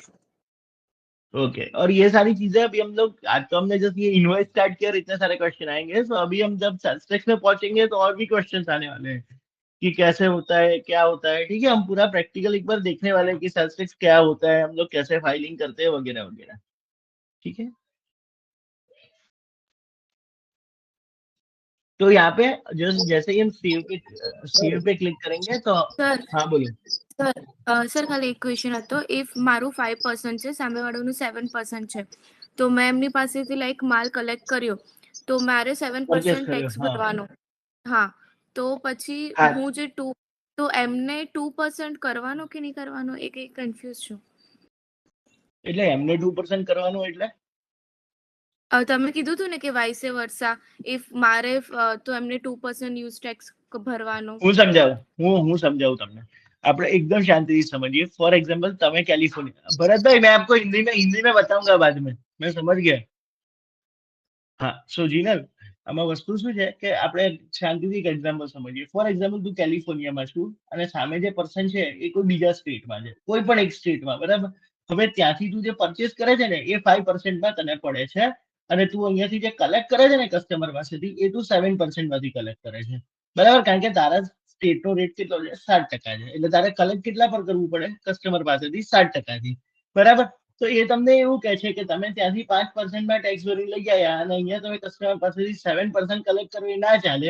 ओके। और ये सारी चीजें अभी हम लोग, आज तो हमने जस्ट ये इन्वाइस स्टार्ट किया और इतने सारे क्वेश्चन आएंगे, तो अभी हम जब सेल्स में पहुंचेंगे तो और भी क्वेश्चन आने वाले हैं कि कैसे होता है, क्या होता है, ठीक है। हम पूरा प्रैक्टिकल एक बार देखने वाले हैं कि सेल्स क्या होता है, हम लोग कैसे फाइलिंग करते हैं वगैरह वगैरह, ठीक है। तो यहाँ पे जैसे ही हम सेव पे क्लिक करेंगे तो સર हाँ बोलो। સર સર ખાલી એક ક્વેશ્ચન હતો. ઇફ મારું 5% છે, સામેવાળાનું 7% છે, તો મેં એમની પાસેથી લાઈક માલ કલેક્ટ કર્યો, તો મારે 7% પરચેસ કર્યો, ટેક્સ હા ભરવાનો. હા, તો પછી હા હું જે તો એમને 2% કરવાનો કે નહીં કરવાનો એ કંઈ કન્ફ્યુઝ છું. એટલે એમને 2% કરવાનું એટલે તમે કીધું હતું ને કે વાઇસે વર્સા ઇફ મારે તો એમને 2% યુઝ ટેક્સ ભરવાનો. હું સમજાવું તમને, આપણે एकदम शांति से समझिए। फॉर एग्जांपल તમે कैलिफोर्निया, भरत भाई मैं आपको हिंदी में बताऊंगा बाद में, मैं समझ गया। हाँ सो जीनल, આમાં વસ્તુ શું છે કે આપણે શાંતિથી એક એક્ઝામ્પલ સમજીએ। ફોર એક્ઝામ્પલ તું કેલિફોર્નિયામાં છું અને સામે જે પર્સન છે એ કોઈ બીજા સ્ટેટમાં છે, કોઈ પણ એક સ્ટેટમાં, બરાબર। હવે ત્યાંથી તું જે પરચેસ કરે છે ને એ 5%માં તને પડે છે, અને તું અહીંયાથી જે કલેક્ટ કરે છે ને કસ્ટમર પાસેથી એ તું 7% માંથી કલેક્ટ કરે છે, બરાબર। કારણ કે તારા સ્ટેટનો રેટ કેટલો છે? 7% છે, એટલે તારે કલેક્ટ કેટલા પર કરવું પડે? કસ્ટમર પાસેથી 7%થી, બરાબર। તો એ તમને એવું કહે છે કે તમે ત્યાંથી 5%માં ટેક્સ ભરી લઈ ગયા અને અહીંયા તમે કસ્ટમર પાસેથી 7% કલેક્ટ કરવું એ ના ચાલે,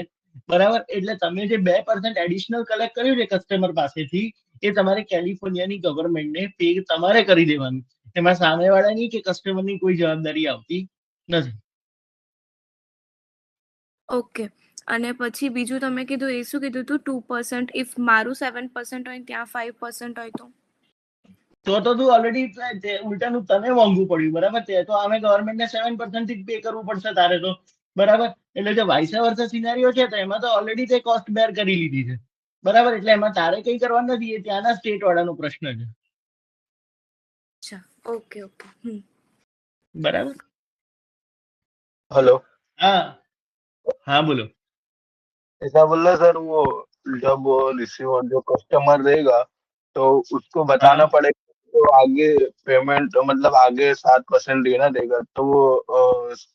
બરાબર। એટલે તમે જે 2% એડિશનલ કલેક્ટ કર્યું છે કસ્ટમર પાસેથી એ તમારે કેલિફોર્નિયાની ગવર્મેન્ટને પે તમારે કરી દેવાનું, એમાં સામેવાળાની કે કસ્ટમરની કોઈ જવાબદારી આવતી નથી. ઓકે. અને પછી બીજું તમે કીધું એ શું કીધું હતું 2%, ઇફ મારું 7% હોય ત્યાં 5% હોય તો? તો તું ઓલરેડી ઉલટાનું તને મોંઘું પડ્યું, બરાબર? તે તો અમે ગવર્મેન્ટને 7% થી પે કરવું પડશે તારે તો, બરાબર? એટલે જે વાઇસ વર્સા સિનારીઓ છે તો એમાં તો ઓલરેડી તે કોસ્ટ બેર કરી લીધી છે, બરાબર? એટલે એમાં તારે કઈ કરવાનું નથી, એ ત્યાંના સ્ટેટ વાળાનો પ્રશ્ન છે. અચ્છા, ઓકે ઓકે. બરાબર. हेलो, हाँ हाँ बोलो. ऐसा बोल रहा सर, वो जब वो रिसीवर जो कस्टमर रहेगा तो उसको बताना हाँ पड़ेगा, तो आगे पेमेंट मतलब आगे 7% देना देगा, तो वो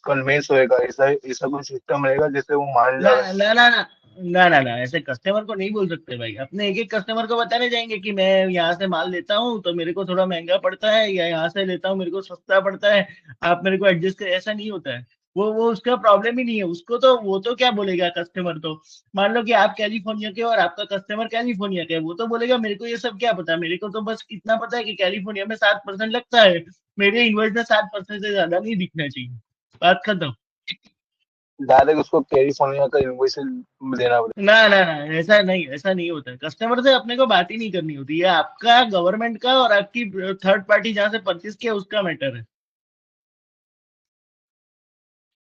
कन्वेंस होएगा, ऐसा ऐसा कुछ सिस्टम रहेगा जैसे वो मान ना जाए? ना ना ना ना ना ना ऐसे कस्टमर को नहीं बोल सकते भाई. अपने एक एक कस्टमर को बताने जाएंगे कि मैं यहाँ से माल लेता हूँ तो मेरे को थोड़ा महंगा पड़ता है, या यहाँ से लेता हूँ मेरे को सस्ता पड़ता है, आप मेरे को एडजस्ट कर. ऐसा नहीं होता है. वो उसका प्रॉब्लम ही नहीं है. उसको तो वो तो क्या बोलेगा कस्टमर, तो मान लो कि आप कैलिफोर्निया के और आपका कस्टमर कैलिफोर्निया का है, वो तो बोलेगा मेरे को ये सब क्या पता, मेरे को तो बस इतना पता है कि कैलिफोर्निया में 7% लगता है, मेरे इन्वॉइस में 7% से ज्यादा नहीं दिखना चाहिए. बात खत्म. डायरेक्ट उसको कैलिफोर्निया का इनवॉइस देना पड़ेगा? ना ना ना ऐसा नहीं होता है. कस्टमर से अपने को बात ही नहीं करनी होती है. आपका गवर्नमेंट का और आपकी थर्ड पार्टी जहां से परचेज किया उसका मैटर है.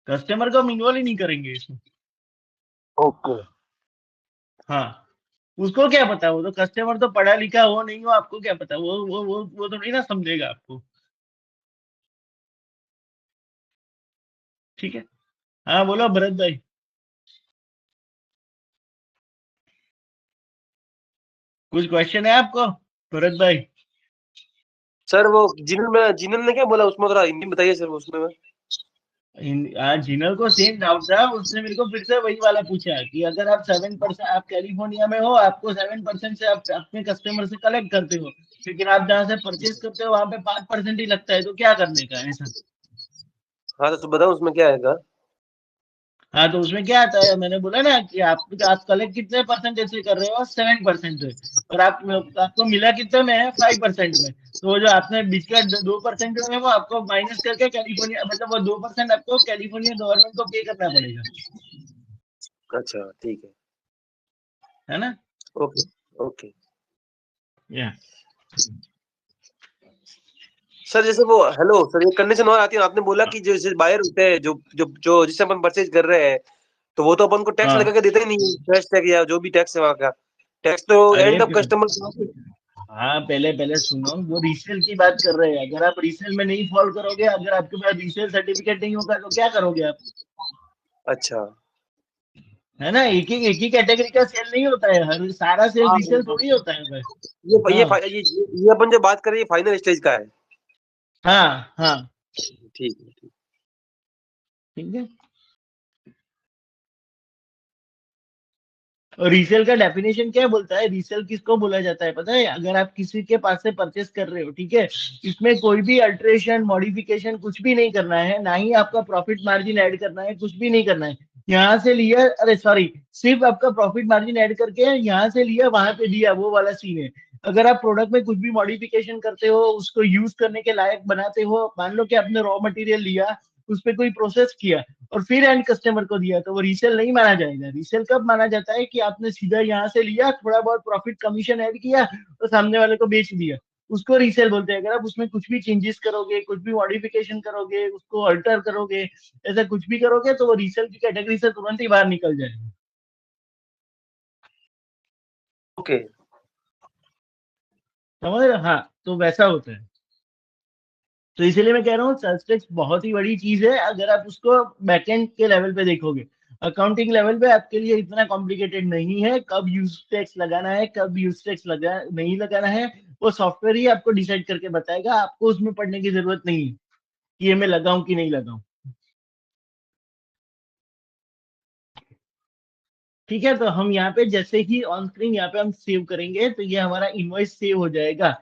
कस्टमर को हम इन्वॉल्व ही नहीं करेंगे इसमें. ओके. हाँ, उसको क्या पता, वो तो कस्टमर तो पढ़ा लिखा हो नहीं हो, आपको क्या पता, वो तो नहीं ना समझेगा आपको. ठीक है. हाँ बोलो भरत भाई. कुछ क्वेश्चन है आपको भरत भाई? सर वो जिनल ने क्या बोला उसमें, थोड़ा हिंदी में बताइए सर उसमें. आज जिनल को सेम डाउट था, उसने मेरे को फिर से वही वाला पूछा कि अगर आप 7%, आप कैलिफोर्निया में हो, आपको 7% से आप अपने कस्टमर से कलेक्ट करते हो, लेकिन आप जहाँ से परचेज करते हो वहां पे 5% ही लगता है, तो क्या करने का ऐसा. हाँ तो बताओ उसमें क्या आएगा. हाँ तो उसमें क्या आता है, मैंने बोला ना कि आप कलेक्ट कितने परसेंटेज से कर रहे हो, 7% से, और आपको मिला कितने में है, 5% में. तो वो जो आपने बीच का 2% जो है वो आपको माइनस करके कैलिफोर्निया, मतलब वो 2% आपको कैलिफोर्निया गवर्नमेंट को पे करना पड़ेगा. अच्छा ठीक है ना. Okay okay. या सर जैसे वो हेलो सर, ये कंडीशन और आती है, आपने बोला कि जो जैसे बायर होते हैं जो जो जो जिससे अपन परचेज कर रहे हैं, तो वो तो अपन को टैक्स हाँ. लगा के देते ही नहीं है. फ्रेश टैक्स या जो भी टैक्स है वहाँ का टैक्स तो अरे एंड ऑफ कस्टमर. हाँ, पहले सुनो, वो रीसेल की बात कर रहे हैं. अगर आप रीसेल में नहीं फॉल करोगे, अगर आपके पास रीसेल सर्टिफिकेट नहीं होगा तो क्या करोगे आप. अच्छा है ना. एक ही कैटेगरी का सेल नहीं होता है, हर सारा सेल हाँ, रीसेल थोड़ी होता है भाई. ये हाँ ये अपन जो बात कर रहे हैं फाइनल स्टेज का है. हाँ हाँ. ठीक है. ठीक है. और रीसेल का डेफिनेशन क्या बोलता है, रीसेल किसको बोला जाता है पता है? अगर आप किसी के पास से परचेस कर रहे हो, ठीक है, इसमें कोई भी अल्टरेशन मॉडिफिकेशन कुछ भी नहीं करना है, ना ही आपका प्रॉफिट मार्जिन ऐड करना है, कुछ भी नहीं करना है. यहाँ से लिया, अरे सॉरी, सिर्फ आपका प्रॉफिट मार्जिन ऐड करके यहाँ से लिया वहां पे दिया, वो वाला सीन है. अगर आप प्रोडक्ट में कुछ भी मॉडिफिकेशन करते हो, उसको यूज करने के लायक बनाते हो, मान लो कि आपने रॉ मटेरियल लिया, उस पर कोई प्रोसेस किया और फिर एंड कस्टमर को दिया, तो वो रीसेल नहीं माना जाएगा. रीसेल कब माना जाता है कि आपने सीधा यहाँ से लिया, थोड़ा बहुत प्रॉफिट कमीशन ऐड किया और सामने वाले को बेच दिया, उसको रीसेल बोलते हैं. अगर आप उसमें कुछ भी चेंजेस करोगे, कुछ भी मॉडिफिकेशन करोगे, उसको अल्टर करोगे, ऐसा कुछ भी करोगे, तो वो रीसेल की कैटेगरी से तुरंत ही बाहर निकल जाएगा. ओके समझ रहे हो? हाँ, तो वैसा होता है. तो इसीलिए मैं कह रहा हूँ सेल्स टैक्स बहुत ही बड़ी चीज है. अगर आप उसको बैकएंड के लेवल पे देखोगे, अकाउंटिंग लेवल पे आपके लिए इतना कॉम्प्लिकेटेड नहीं है. कब यूज टैक्स लगाना है, कब यूज टैक्स नहीं लगाना है, वो सॉफ्टवेयर ही आपको डिसाइड करके बताएगा. आपको उसमें पढ़ने की जरूरत नहीं है कि ये मैं लगाऊं कि नहीं लगाऊं. ठीक है. तो हम यहाँ पे जैसे ही ऑन स्क्रीन यहाँ पे हम सेव करेंगे तो ये हमारा इनवॉइस सेव हो जाएगा.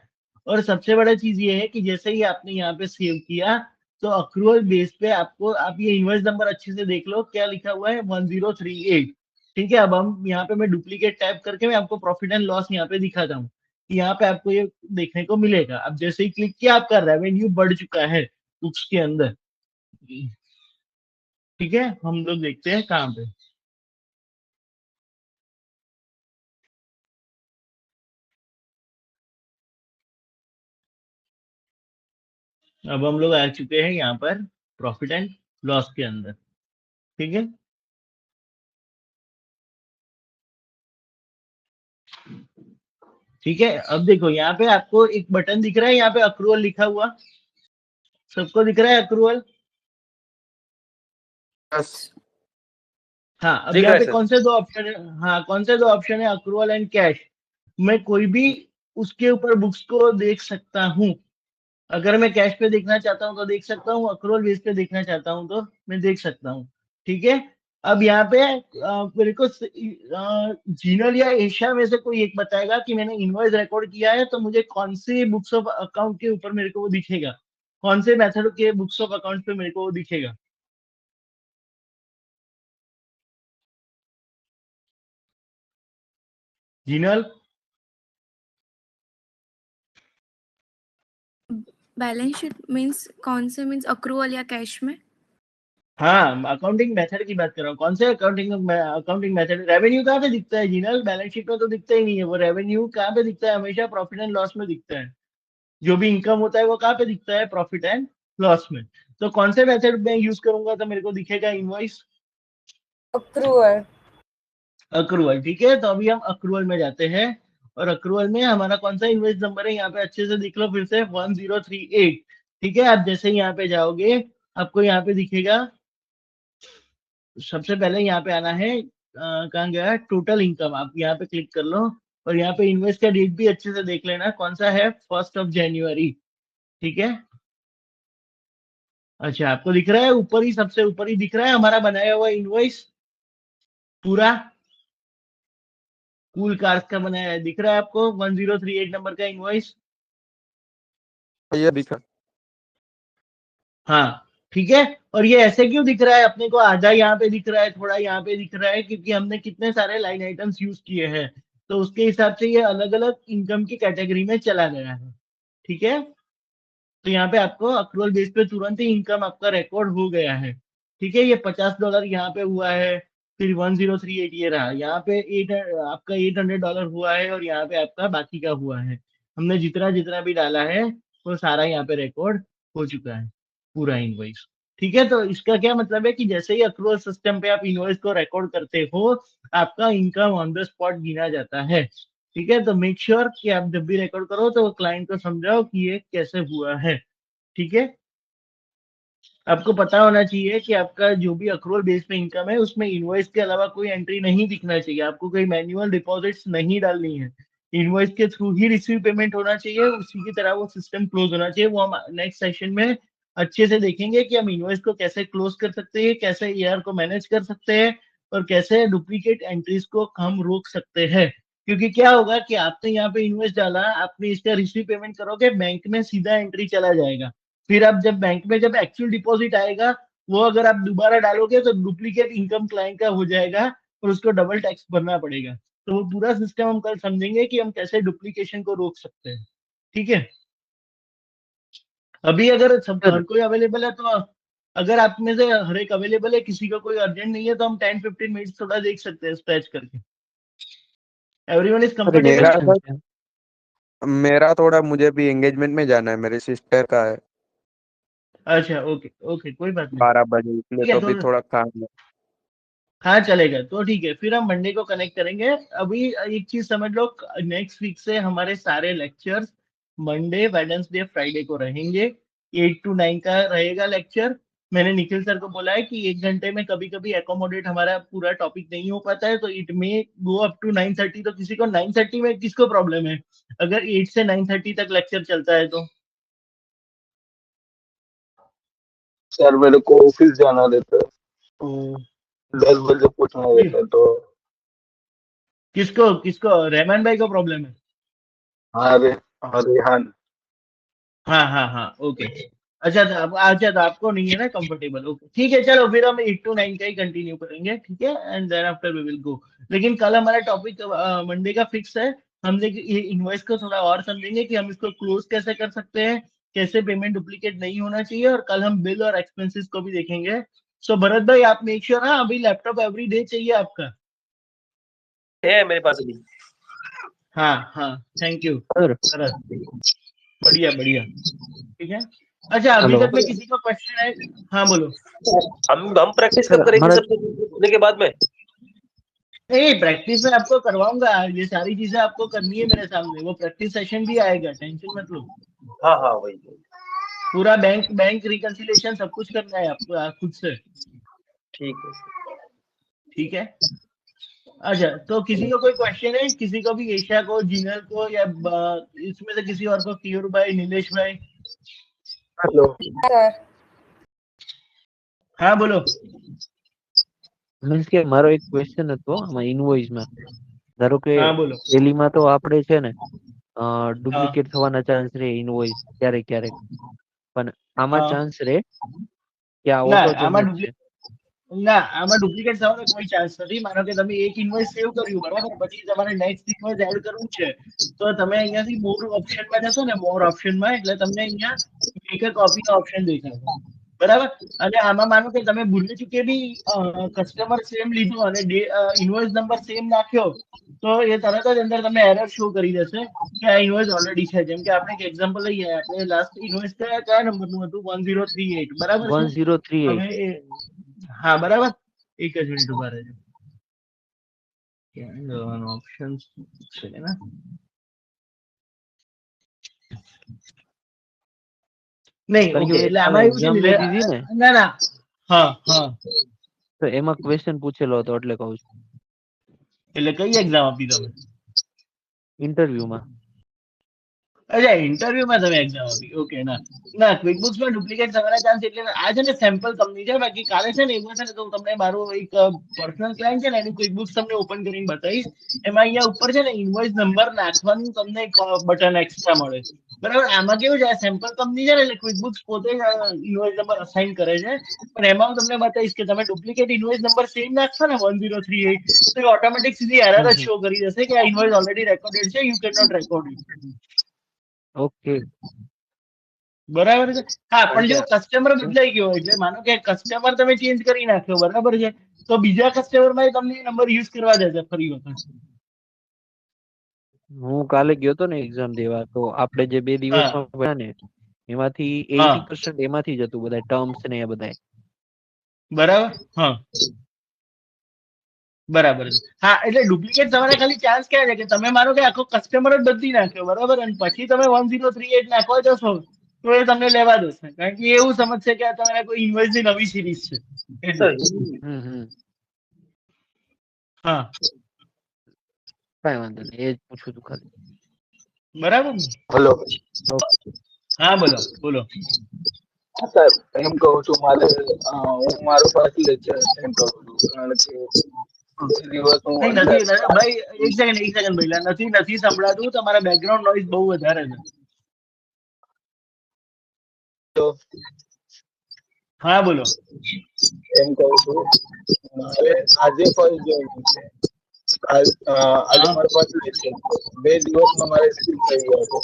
और सबसे बड़ा चीज ये है कि जैसे ही आपने यहाँ पे सेव किया, तो अक्रूवल बेस पे आपको, आप ये इनवॉइस नंबर अच्छे से देख लो, क्या लिखा हुआ है, 1038. ठीक है. अब हम यहाँ पे मैं डुप्लीकेट टाइप करके मैं आपको प्रॉफिट एंड लॉस यहाँ पे दिखाता हूँ. यहाँ पे आपको ये देखने को मिलेगा। अब जैसे ही क्लिक किया, आपका रेवेन्यू बढ़ चुका है बुक्स के अंदर। ठीक है, हम लोग देखते हैं कहाँ पे। अब हम लोग आ चुके हैं यहाँ पर प्रॉफिट एंड लॉस के अंदर। ठीक है, ठीक है। अब देखो यहाँ पे आपको एक बटन दिख रहा है, यहाँ पे अक्रूवल लिखा हुआ, सबको दिख रहा है अक्रूवल? बस हाँ, अब दिख यहाँ रहा है पे सर। कौन से दो ऑप्शन है? हाँ, कौन से दो ऑप्शन है? Accrual and cash. मैं कोई भी उसके ऊपर बुक्स को देख सकता हूँ। अगर मैं कैश पे देखना चाहता हूँ तो देख सकता हूँ, अक्रूवल बेस पे देखना चाहता हूँ तो मैं देख सकता हूँ। ठीक है, अब यहाँ पे मेरे को जीनल या एशिया में से कोई एक बताएगा कि मैंने इनवॉइस रिकॉर्ड किया है, तो मुझे कौन सी बुक्स ऑफ अकाउंट के ऊपर मेरे को वो दिखेगा, कौन से मेथड के बुक्स ऑफ अकाउंट पे मेरे को वो दिखेगा? जीनल? बैलेंस शीट मीन्स कौन से, मीन्स अक्रूवल या कैश में? हाँ, अकाउंटिंग मेथड की बात कर रहा हूँ। कौन से अकाउंटिंग मेथड? रेवेन्यू कहाँ पे दिखता है जीनल? बैलेंस शीट में तो दिखता ही नहीं है। वो रेवेन्यू कहाँ पे दिखता है? हमेशा प्रॉफिट एंड लॉस में दिखता है। जो भी इनकम होता है वो कहाँ पे दिखता है? प्रॉफिट एंड लॉस में। तो कौन से मेथड में यूज करूंगा तो मेरे को दिखेगा इनवॉइस? अक्रूवल। अक्रूवल। ठीक है, तो अभी हम अक्रूवल में जाते हैं, और अक्रूवल में हमारा कौन सा इनवॉइस नंबर है? यहाँ पे अच्छे से देख लो फिर से, 1038। ठीक है, आप जैसे ही यहाँ पे जाओगे, आपको यहाँ पे दिखेगा, सबसे पहले यहाँ पे आना है, कहाँ गया? Total income. आप यहाँ पे क्लिक कर लो, और यहाँ पे इन्वेस्ट का डेट भी अच्छे से देख लेना, कौन सा है? 1 जनवरी। ठीक है, अच्छा, आपको दिख रहा है ऊपर ही, सबसे ऊपर ही दिख रहा है हमारा बनाया हुआ इनवॉइस पूरा, कूल कार्स का बनाया है, दिख रहा है आपको 1038 नंबर का इनवॉइस? ये दिखा। हाँ, ठीक है। और ये ऐसे क्यों दिख रहा है अपने को? आधा यहाँ पे दिख रहा है, थोड़ा यहाँ पे दिख रहा है, क्योंकि हमने कितने सारे लाइन आइटम्स यूज किए हैं, तो उसके हिसाब से ये अलग अलग इनकम की कैटेगरी में चला गया है। ठीक है, तो यहाँ पे आपको अक्रूवल बेस पे तुरंत ही इनकम आपका रिकॉर्ड हो गया है। ठीक है, ये $50 यहाँ पे हुआ है, फिर 1038 ये रहा, यहाँ पे आपका $800 हुआ है, और यहाँ पे आपका बाकी का हुआ है। हमने जितना जितना भी डाला है वो सारा यहाँ पे रिकॉर्ड हो चुका है, पूरा इनवॉइस। ठीक है, तो इसका क्या मतलब है कि जैसे ही अक्रूवल सिस्टम पे आप इनवॉइस को रिकॉर्ड करते हो, आपका इनकम ऑन द स्पॉट गिना जाता है। ठीक है, तो मेक श्योर कि आप जब भी रिकॉर्ड करो तो क्लाइंट को समझाओ कि ये कैसे हुआ है। ठीक है, आपको पता होना चाहिए कि आपका जो भी अक्रूवल बेस पे इनकम है, उसमें इनवॉइस के अलावा कोई एंट्री नहीं दिखना चाहिए। आपको कोई मैन्युअल डिपॉजिट्स नहीं डालनी है। इनवॉइस के थ्रू ही रिसीव पेमेंट होना चाहिए, उसी की तरह वो सिस्टम क्लोज होना चाहिए। वो हम नेक्स्ट सेशन में अच्छे से देखेंगे कि हम इनवॉइस को कैसे क्लोज कर सकते हैं, कैसे ईआर को मैनेज कर सकते हैं, और कैसे डुप्लीकेट एंट्रीज को हम रोक सकते हैं। क्योंकि क्या होगा कि आपने यहाँ पे इन्वेस्ट डाला, आपने इसका रिसीव पेमेंट करोगे, बैंक में सीधा एंट्री चला जाएगा। फिर आप जब बैंक में जब एक्चुअल डिपॉजिट आएगा, वो अगर आप दोबारा डालोगे तो डुप्लीकेट इनकम क्लाइंट का हो जाएगा, और उसको डबल टैक्स भरना पड़ेगा। तो वो पूरा सिस्टम हम कल समझेंगे कि हम कैसे डुप्लीकेशन को रोक सकते हैं। ठीक है, अभी अगर सब सर हर कोई अवेलेबल है तो, अगर आप में से हर एक अवेलेबल है, किसी का कोई अर्जेंट नहीं है, तो हम 10-15 मिनट थोड़ा देख सकते हैं स्ट्रेच करके। Everyone is sir comfortable? मेरा थोड़ा, मुझे भी एंगेजमेंट में जाना है, मेरे सिस्टर का है अच्छा, ओके ओके, कोई बात नहीं। 12 बजे, इसलिए ठीक है, तो तो भी थोड़ा काम है। हाँ चलेगा, तो ठीक है, फिर हम मंडे को कनेक्ट करेंगे। अभी एक चीज समझ लो, नेक्स्ट वीक से हमारे सारे लेक्चर्स मंडे, वेडनेसडे, फ्राइडे को रहेंगे। 8 to 9 का रहेगा लेक्चर। मैंने निखिल सर को बोला है कि 1 घंटे में कभी कभी एकोमोडेट हमारा पूरा टॉपिक नहीं हो पाता है, तो it may go up to 9:30। तो किसी को 9:30 में किसको प्रॉब्लम है अगर 8 से 9:30 तक लेक्चर चलता है तो? सर मेरे को ऑफिस जाना रहता है, 10 बजे पूछना रहता है, तो किसको किसको रहमान भाई को प्रॉब्लम है? हाँ रेहान। हाँ हाँ हाँ, ओके। अच्छा, तो आपको नहीं है ना कंफर्टेबल? ओके, ठीक है, चलो फिर हम 8 to 9 का ही कंटिन्यू करेंगे। ठीक है, and then after we will go. लेकिन कल हमारा टॉपिक मंडे का फिक्स है, हम इनवॉइस को थोड़ा और समझेंगे कि हम इसको क्लोज कैसे कर सकते हैं, कैसे पेमेंट डुप्लीकेट नहीं होना चाहिए, और कल हम बिल और एक्सपेंसेस को भी देखेंगे। सो भरत भाई, आप मेक श्योर ना, अभी लैपटॉप एवरी डे चाहिए आपका? है मेरे पास अभी। हाँ हाँ, थैंक यू सर भरत, बढ़िया बढ़िया, ठीक है। अच्छा, अभी हेलो तक में किसी का क्वेश्चन है? हाँ बोलो। हम प्रैक्टिस सर कब करेंगे हमारा सब होने के बाद में? नहीं, प्रैक्टिस में आपको करवाऊंगा, ये सारी चीजें आपको करनी है मेरे सामने, वो प्रैक्टिस सेशन भी आएगा, टेंशन मत लो। हाँ हाँ वही। पूरा बैंक रिकंसिलिएशन सब कुछ करना है आपको खुद से, ठीक है। ठीक है। अच्छा, तो किसी को कोई क्वेश्चन है, किसी को भी, एशिया को, जिनल को, या इसमें से किसी और को, कियोर भाई, नीलेश भाई? हेलो सर हाँ बोलो। મીન્સ કે મારો એક ક્વેશ્ચન હતો આમાં ઇનવોઇસમાં. ધારો કે हाँ बोलो। પહેલીમાં તો આપણે છે ને हाँ ડુપ્લિકેટ થવાના ચાન્સ રહે ઇનવોઇસ ક્યારેક ક્યારેક, પણ આમાં हाँ, ચાન્સ રહે કે આ ના ઓટો આમાં જનરેટ છે? ના, આમાં ડુપ્લિકેટ થવાનો કોઈ ચાન્સ નથી. માનો કે તમે એક ઇન્વોઇસ સેવ કર્યું, બરાબર, પછી તમારે નેક્સ્ટ ઇન્વોઇસ એડ કરવું છે, તો તમે અહીંયાથી મોર ઓપ્શનમાં જશો ને, મોર ઓપ્શનમાં, એટલે તમને અહીંયા મેક અ કોપીનો ઓપ્શન દેખાશે, બરાબર. અને આમાં માનો કે તમે ભૂલી ચૂકે બી કસ્ટમર સેમ લીધું અને ઇન્વોઇસ નંબર સેમ નાખ્યો, તો એ તરત જ અંદર તમને એરર શો કરી દેશે કે આ ઇન્વોઇસ ઓલરેડી છે. જેમ કે આપણે એક એક્ઝામ્પલ લઈએ, આપણે લાસ્ટ ઇન્વોઇસ કયા નંબરનું હતું? 1038, બરાબર છે. 1038. હવે હા બરાબર, એક જ મિનિટ ઉભા રહેજો, ક્યાં જવાનો ઓપ્શન છે ને? નહીં, કારણ ઓકે, કે મેં એટલે કાલે આમાં એવું છે એક્ઝામ ને, મેં દીધી ને ના ના, હા હા, તો એમાં ક્વેશ્ચન પૂછેલો હતો એટલે કહું છું એટલે કઈ એક્ઝામ આપી તમે? ઇન્ટરવ્યુમાં. અચ્છા, ઇન્ટરવ્યુમાં તમે એક્ઝામ આપી, ઓકે. ના ના, ક્વિકબુક્સમાં ડુપ્લિકેટ થવાના ચાન્સ એટલે આ છે ને સેમ્પલ કંપની છે. બાકી કાલે છે ને એવું છે ને, તો હું તમને મારું એક પર્સનલ ક્લાયન્ટ છે ને, એનું ક્વિકબુક્સ તમને ઓપન કરીને બતાવીશ. એમાં અહીંયા ઉપર છે ને ઇન્વોઇસ નંબર નાખવાનું તમને એક બટન એક્સ્ટ્રા મળે, બરાબર. આમાં કેવું છે, સેમ્પલ કંપની છે ને, એટલે ક્વિકબુક્સ પોતે ઇન્વોઇસ નંબર અસાઇન કરે છે. પણ એમાં હું તમને બતાવીશ કે તમે ડુપ્લિકેટ ઇન્વોઇસ નંબર સેમ નાખશો ને 1038, તો એ ઓટોમેટિક સીધી એરર જ શો કરી દેશે કે આ ઇન્વોઇસ ઓલરેડી રેકોર્ડેડ છે, you can not record it. Okay. બરાબર છે. હા, પણ જો કારણ કસ્ટમર બદલાઈ ગયો, એટલે માનો કે કસ્ટમર તમે ચેન્જ કરી નાખ્યો, બરાબર છે, તો બીજા કસ્ટમરમાં તમને નંબર યુઝ કરવા દેશે ફરી વખત. હું કાલે ગયો તો ને એક્ઝામ દેવા, તો આપણે જે 2 હા દિવસમાં ભણ્યા ને એમાંથી હા 80% એમાંથી જ હતું, બધા ટર્મ્સ ને એ બધા. બરાબર. હા બરાબર છે. હા, એટલે ડુપ્લિકેટ થવાના ખાલી ચાન્સ ક્યાં છે કે તમે માનો કે આખો કસ્ટમર જ બદલી નાખ્યો, બરાબર, અને પછી તમે 1038 નાખવા જશો તો એ તમને લેવા દેશે, કારણ કે એવું સમજશે કે આ તમારા કોઈ ઇન્વોઇસ ની નવી સિરીઝ છે એટલે. હા, કાંઈ વાંધો નહીં, એ જ પૂછું તું ખાલી. બરાબર ને? हेलो હા બોલો બોલો. सर एम कहूँ છું મારે હું મારો ફર્સ્ટ લેક્ચર અટેન્ડ કરું છું, કારણ કે દિવસ હું નહીં, અંદર નથી ભાઈ, એક સેકન્ડ ભઈલા, નથી સંભળાતું, તમારા બેકગ્રાઉન્ડ નોઈઝ બહુ વધારે છે. તો હા બોલો. એમ કહું છું મારે આજે ફર્સ્ટ જોઈનિંગ છે. આજે હા, મારો ફર્સ્ટ લેક્ચર છે. 2 દિવસમાં મારે સ્કીપ થઈ ગયો હતો,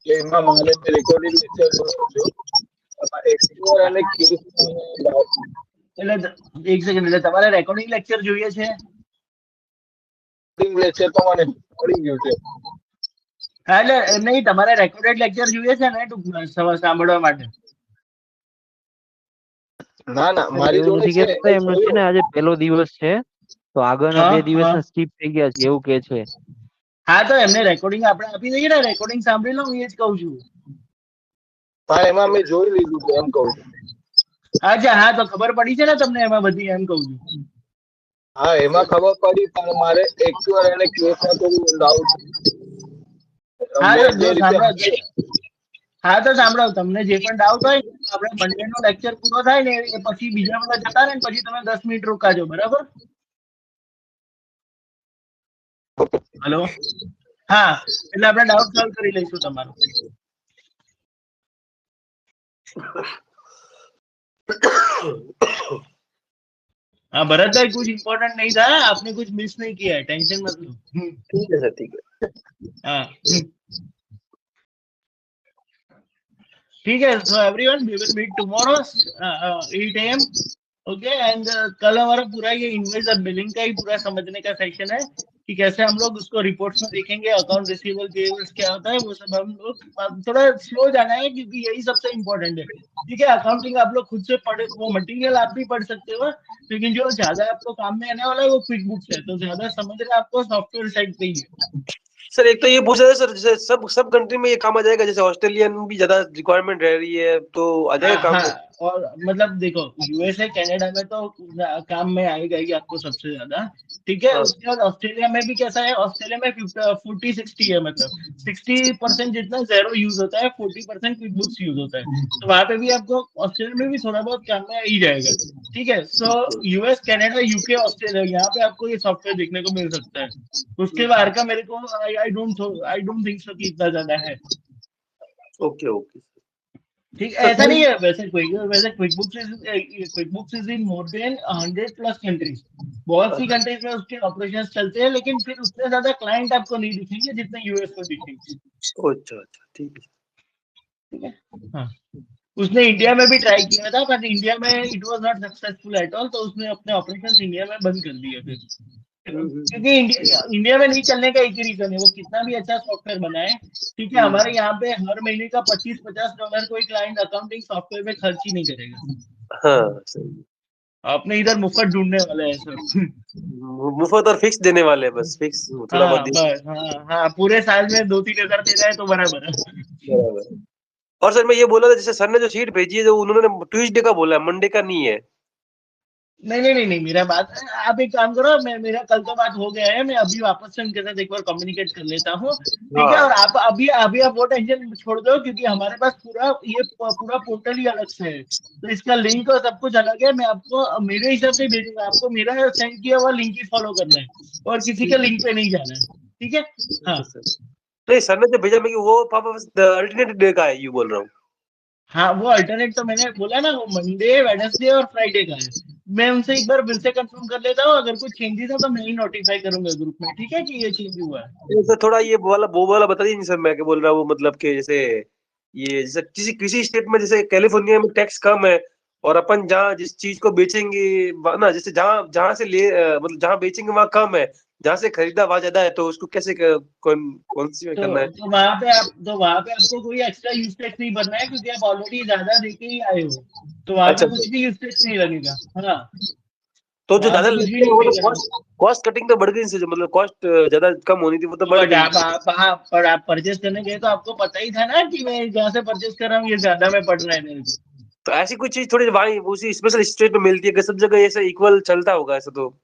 કે એમાં મારે રેકોર્ડિંગ લેક્ચર જોયો છું. એક્સપ્લોર અને ક્યુઝ એટલે એક સેકન્ડ, એટલે તમારે રેકોર્ડિંગ લેક્ચર જોઈએ છે? લેક્ચર તો મને પડી ગયું છે. હા, એટલે એમ નહીં, તમારે રેકોર્ડેડ લેક્ચર જોઈએ છે ને ટૂંકમાં સાંભળવા માટે? ના ના મારી એવું જોડે નથી છે, કહેતા, એમનો છે ને આજે પહેલો દિવસ છે, તો આગળના 2 હા દિવસના સ્કીપ થઈ ગયા છે એવું કે છે. હા, તો એમને રેકોર્ડિંગ આપણે આપી દઈએ ને, રેકોર્ડિંગ સાંભળી લો, હું એ જ કહું છું. પણ એમાં મેં જોઈ લીધું છે, એમ કહું છું. અચ્છા, હા, તો ખબર પડી છે ને તમને એમાં બધી, એમ કહું છું. હા, એમાં ખબર પડી, પણ મારે એક્ચ્યુઅલ અને કેસમાં થોડું ડાઉટ હા, મેં તો જે જો રીતે સાંભળો, હા તો સાંભળો, તમને જે પણ ડાઉટ હોય ને, આપણે મંડે નો લેક્ચર પૂરો થાય ને એ પછી બીજા બધા જતા રહે ને પછી તમે 10 મિનિટ રોકાજો, બરાબર? હલો. હા, એટલે આપણે ડાઉટ સોલ્વ કરી લઈશું તમારો. हाँ भरत भाई, कुछ इम्पोर्टेंट नहीं था, आपने कुछ मिस नहीं किया है, टेंशन मत लो। ठीक है सर, ठीक है। हाँ ठीक है। So everyone we will meet tomorrow 8 AM। Okay and कल हमारा पूरा ये इनवॉइस और बिलिंग का ही पूरा समझने का सेक्शन है कि कैसे हम लोग उसको रिपोर्ट्स में देखेंगे, अकाउंट रिसीवेबल पेबल्स क्या होता है वो सब हम लोग थोड़ा स्लो जाना है क्योंकि यही सबसे इम्पोर्टेंट है। ठीक है, अकाउंटिंग आप लोग खुद से पढ़े, वो मटेरियल आप भी पढ़ सकते हो, लेकिन जो ज्यादा आपको काम में आने वाला है वो क्विक बुक्स है, तो ज्यादा समझना आपको सॉफ्टवेयर साइड पे ही है। सर एक तो ये पूछ रहे थे सर, जैसे सब कंट्री में ये काम आ जाएगा, जैसे ऑस्ट्रेलियन भी ज्यादा रिक्वायरमेंट रह रही है तो आ जाएगा काम में? और मतलब देखो यूएसए कनाडा में तो काम में आएगा ही आपको सबसे ज्यादा। ठीक है, हाँ। उसके बाद ऑस्ट्रेलिया में भी कैसा है, ऑस्ट्रेलिया में 40-60 है, मतलब 60% जितना जेरो यूज होता है, 40% क्विक बुक्स यूज होता है, तो वहां पे भी आपको ऑस्ट्रेलिया में भी थोड़ा बहुत काम में आ ही जाएगा। ठीक है, so US Canada UK Australia यहाँ पे आपको ये सॉफ्टवेयर देखने को मिल सकता है। उसके बाहर का मेरे को आई डोंट थिंक सो कि इतना ज्यादा है। Okay okay. ठीक, ऐसा नहीं है वैसे QuickBooks is in more than 100+ countries. बहुत सी कंट्रीज में उसके ऑपरेशंस चलते हैं, लेकिन फिर उतने ज्यादा क्लाइंट आपको नहीं दिखेंगे जितने यूएस में दिखेंगे। अच्छा अच्छा ठीक है। हाँ, उसने इंडिया में भी ट्राई किया था, बट इंडिया में it was not successful at all, तो उसने अपने ऑपरेशंस इंडिया में बंद कर दिए फिर, क्योंकि इंडिया में नहीं चलने का एक ही रीजन है, वो कितना भी अच्छा सॉफ्टवेयर बनाए। ठीक है, हमारे यहाँ पे हर महीने का $25-50 कोई क्लाइंट अकाउंटिंग सॉफ्टवेयर में खर्च ही नहीं करेगा। हाँ सही। आपने इधर मुफ्त ढूंढने वाले हैं सब। मुफ्त और फिक्स देने वाले हैं, बस फिक्स थोड़ा हाँ बहुत बस, हाँ पूरे साल में 2-3 हजार दे रहा है तो बराबर है। बराबर। और सर मैं ये बोला था, जैसे सर ने जो शीट भेजी है, जो उन्होंने ट्यूसडे का बोला है, मंडे का नहीं है। नहीं, मेरा बात, आप एक काम करो, मेरा कल तो बात हो गया है, मैं अभी वापस से उनके साथ एक बार कम्युनिकेट कर लेता हूँ। ठीक है, और आप अभी अभी आप वो टेंशन छोड़ दो, क्योंकि हमारे पास पूरा पोर्टल ही अलग से है, तो इसका लिंक और सब कुछ अलग है। मैं आपको मेरे हिसाब से भेजूंगा, आपको मेरा सेंड किया हुआ लिंक ही फॉलो करना है और किसी के लिंक पे नहीं जाना है। ठीक है, हाँ नहीं सर ने जो भेजा, मैं वो पापा अल्टरनेट डे का है, यू बोल रहा हूँ। हाँ, वो अल्टरनेट तो मैंने बोला ना, वो मंडे, वेडनेसडे और फ्राइडे का है। मैं उनसे एक बार फिर से कंफर्म कर लेता हूँ, अगर कुछ चेंजेस है तो मैं ही नोटिफाई करूंगा ग्रुप में। ठीक है कि ये चेंज हुआ है। सर थोड़ा ये वो वाला बता दीजिए सर, मैं क्या बोल रहा हूँ, मतलब कि जैसे ये जैसे किसी स्टेट में, जैसे कैलिफोर्निया में टैक्स कम है, और अपन जहाँ जिस चीज को बेचेंगे ना, जैसे जहाँ जहाँ से मतलब जहाँ बेचेंगे वहाँ कम है, जहाँ से खरीदा वहाँ ज्यादा है, तो उसको कैसे कौन सी में करना है? तो वहां पे आपको कोई एक्स्ट्रा यूज टैक्स नहीं भरना है, क्योंकि आप ऑलरेडी ज्यादा देके ही आए हो, तो वहां अच्छा पे कुछ भी यूज टैक्स नहीं लगेगा। हाँ, तो जो वहां ज्यादा पे कुछ भी लेते हैं नहीं वो पे तो करना। कॉस्ट कटिंग तो बढ़ गई इनसे, जो मतलब कॉस्ट ज्यादा कम होनी थी वो तो बढ़ बट गई। आप परचेज करने गए तो आपको पता ही था ना कि मैं जहाँ से परचेज कर रहा हूँ ये ज्यादा में पड़ रहा है मेरे को। तो ऐसी कोई चीज थोड़ी वहाँ उसी स्पेशल स्टेट में मिलती है कि सब जगह ऐसा इक्वल चलता होगा ऐसा? तो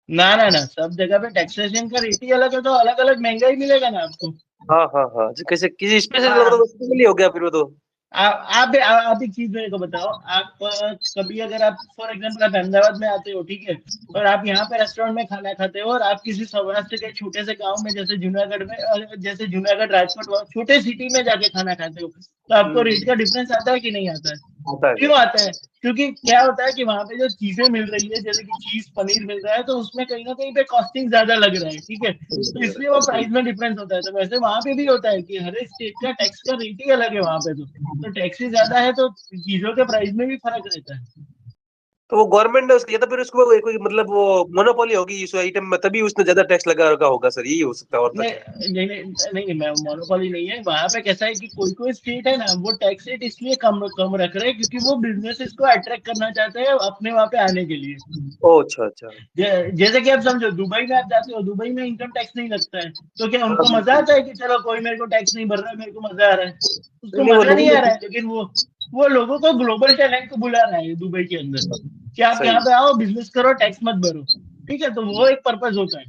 ना, सब जगह पे टैक्सेशन का रेट ही अलग है, तो अलग अलग महंगा ही मिलेगा ना आपको। हाँ कैसे किसी स्पेशल हाँ, मतलब स्पेशली हो गया फिर वो तो। आप एक चीज मेरे को बताओ, आप कभी अगर आप फॉर एग्जांपल आप अहमदाबाद में आते हो, ठीक है, और आप यहाँ पे रेस्टोरेंट में खाना खाते हो, और आप किसी सौराष्ट्र के छोटे से गांव में, जैसे जूनागढ़ में, जैसे जूनागढ़, राजकोट, छोटे सिटी में जाके खाना खाते हो, तो आपको रेट का डिफरेंस आता है कि नहीं आता है? आता है। क्यों आता है? क्योंकि क्या होता है कि वहां पे जो चीजें मिल रही है, जैसे कि चीज पनीर मिल रहा है, तो उसमें कहीं ना कहीं पे कॉस्टिंग ज्यादा लग रहा है। ठीक है, तो इसलिए वो प्राइस में डिफरेंस होता है। तो वैसे वहां पे भी होता है कि हर एक स्टेट का टैक्स का रेट ही अलग है वहां पे, तो टैक्स ही ज्यादा है तो चीजों के प्राइस में भी फर्क रहता है। तो वो गवर्नमेंट ने उसको, या तो फिर उसको कोई मतलब वो मोनोपोली होगी इस आइटम में, तभी उसने ज्यादा टैक्स लगा रखा होगा सर, यही हो सकता है और तो क्या? नहीं, मोनोपोली नहीं है। वहां पे कैसा है कि कोई स्टेट है ना, वो टैक्स रेट इसलिए कम रख रहे हैं क्योंकि वो बिजनेसेस को अट्रैक्ट करना चाहते हैं अपने वहां पे आने के लिए। ओ अच्छा। जैसे कि आप समझो, दुबई में आप जाते हो, दुबई में इनकम टैक्स नहीं लगता है, तो क्या उनको मजा आता है कि चलो कोई मेरे को टैक्स नहीं भर रहा है, मेरे को मजा आ रहा है? उसको नहीं वो मजा नहीं आ रहा लोगों है, लेकिन वो लोगों को, ग्लोबल टैलेंट को बुला रहा है दुबई के अंदर कि आप सही। यहाँ पे आओ, बिजनेस करो, टैक्स मत भरो। ठीक है, तो वो एक पर्पज होता है।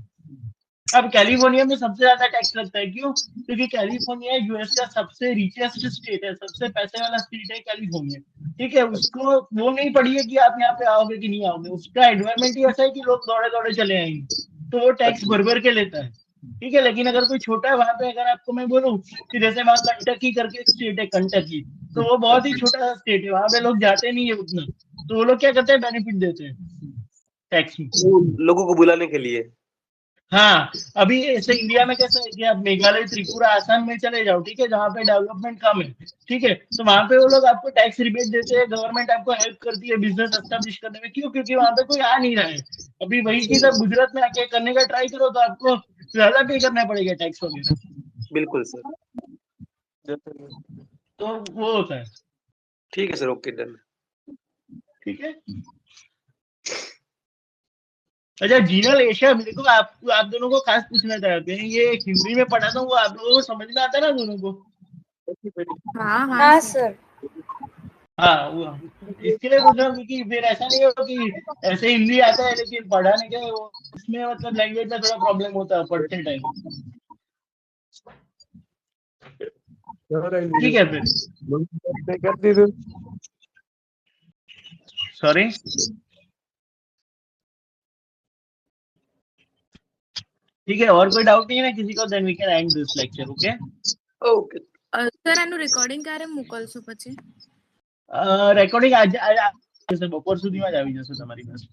अब कैलिफोर्निया में सबसे ज्यादा टैक्स लगता है, क्यों? क्योंकि कैलिफोर्निया यूएस का सबसे रिचेस्ट स्टेट है, सबसे पैसे वाला स्टेट है कैलिफोर्निया। ठीक है, उसको वो नहीं पड़ी है कि आप यहाँ पे आओगे कि नहीं आओगे, उसका एनवायरमेंट ही ऐसा है कि लोग दौड़े दौड़े चले आएंगे, तो वो टैक्स भर के लेता है। ठीक है, लेकिन अगर कोई छोटा है वहां पे, अगर आपको मैं बोलूं कि जैसे वहां कंटकी करके एक स्टेट है, कंटकी, तो वो बहुत ही छोटा स्टेट है, वहां पे लोग जाते नहीं है उतना, तो वो लोग क्या करते हैं, बेनिफिट देते हैं टैक्स में। लोगों को बुलाने के लिए। हाँ, अभी ऐसे इंडिया में कैसा है कि आप मेघालय, त्रिपुरा, आसाम में चले जाओ, ठीक है, जहाँ पे डेवलपमेंट कम है, ठीक है, तो वहां पे वो लोग आपको टैक्स रिबेट देते हैं, गवर्नमेंट आपको हेल्प करती है बिजनेस एस्टेब्लिश करने में। क्यों? क्योंकि वहां पे कोई आ नहीं रहा है। अभी वही चीज आप गुजरात में आके करने का ट्राई करो तो आपको ज्यादा पे करना पड़ेगा टैक्स वगैरह। बिल्कुल सर। तो वो होता है। ठीक है सर, ओके डन। ठीक है। अच्छा जीनल, एशिया, मेरे को आप दोनों को खास पूछना चाहते हैं, ये हिंदी में पढ़ा था वो आप लोगों को समझ में आता है ना दोनों को? हाँ हाँ हाँ सर। सर। हाँ, वो इसके लिए पूछ रहा हूँ क्योंकि फिर ऐसा नहीं हो कि ऐसे हिंदी आता है लेकिन पढ़ाने के वो उसमें मतलब लैंग्वेज में थोड़ा प्रॉब्लम होता है पढ़ते टाइम। ठीक है फिर, सॉरी। ठीक है, और कोई डाउट नहीं है ना किसी को? Then we can end this lecture. Okay okay sir આનું રેકોર્ડિંગ ક્યારે મોકલશો પછી? રેકોર્ડિંગ આજે જશે, બપોર સુધીમાં જ આવી જશે તમારી પાસે,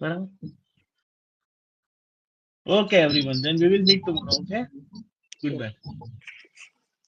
બરાબર? Okay everyone, then we will meet tomorrow. Okay, good bye.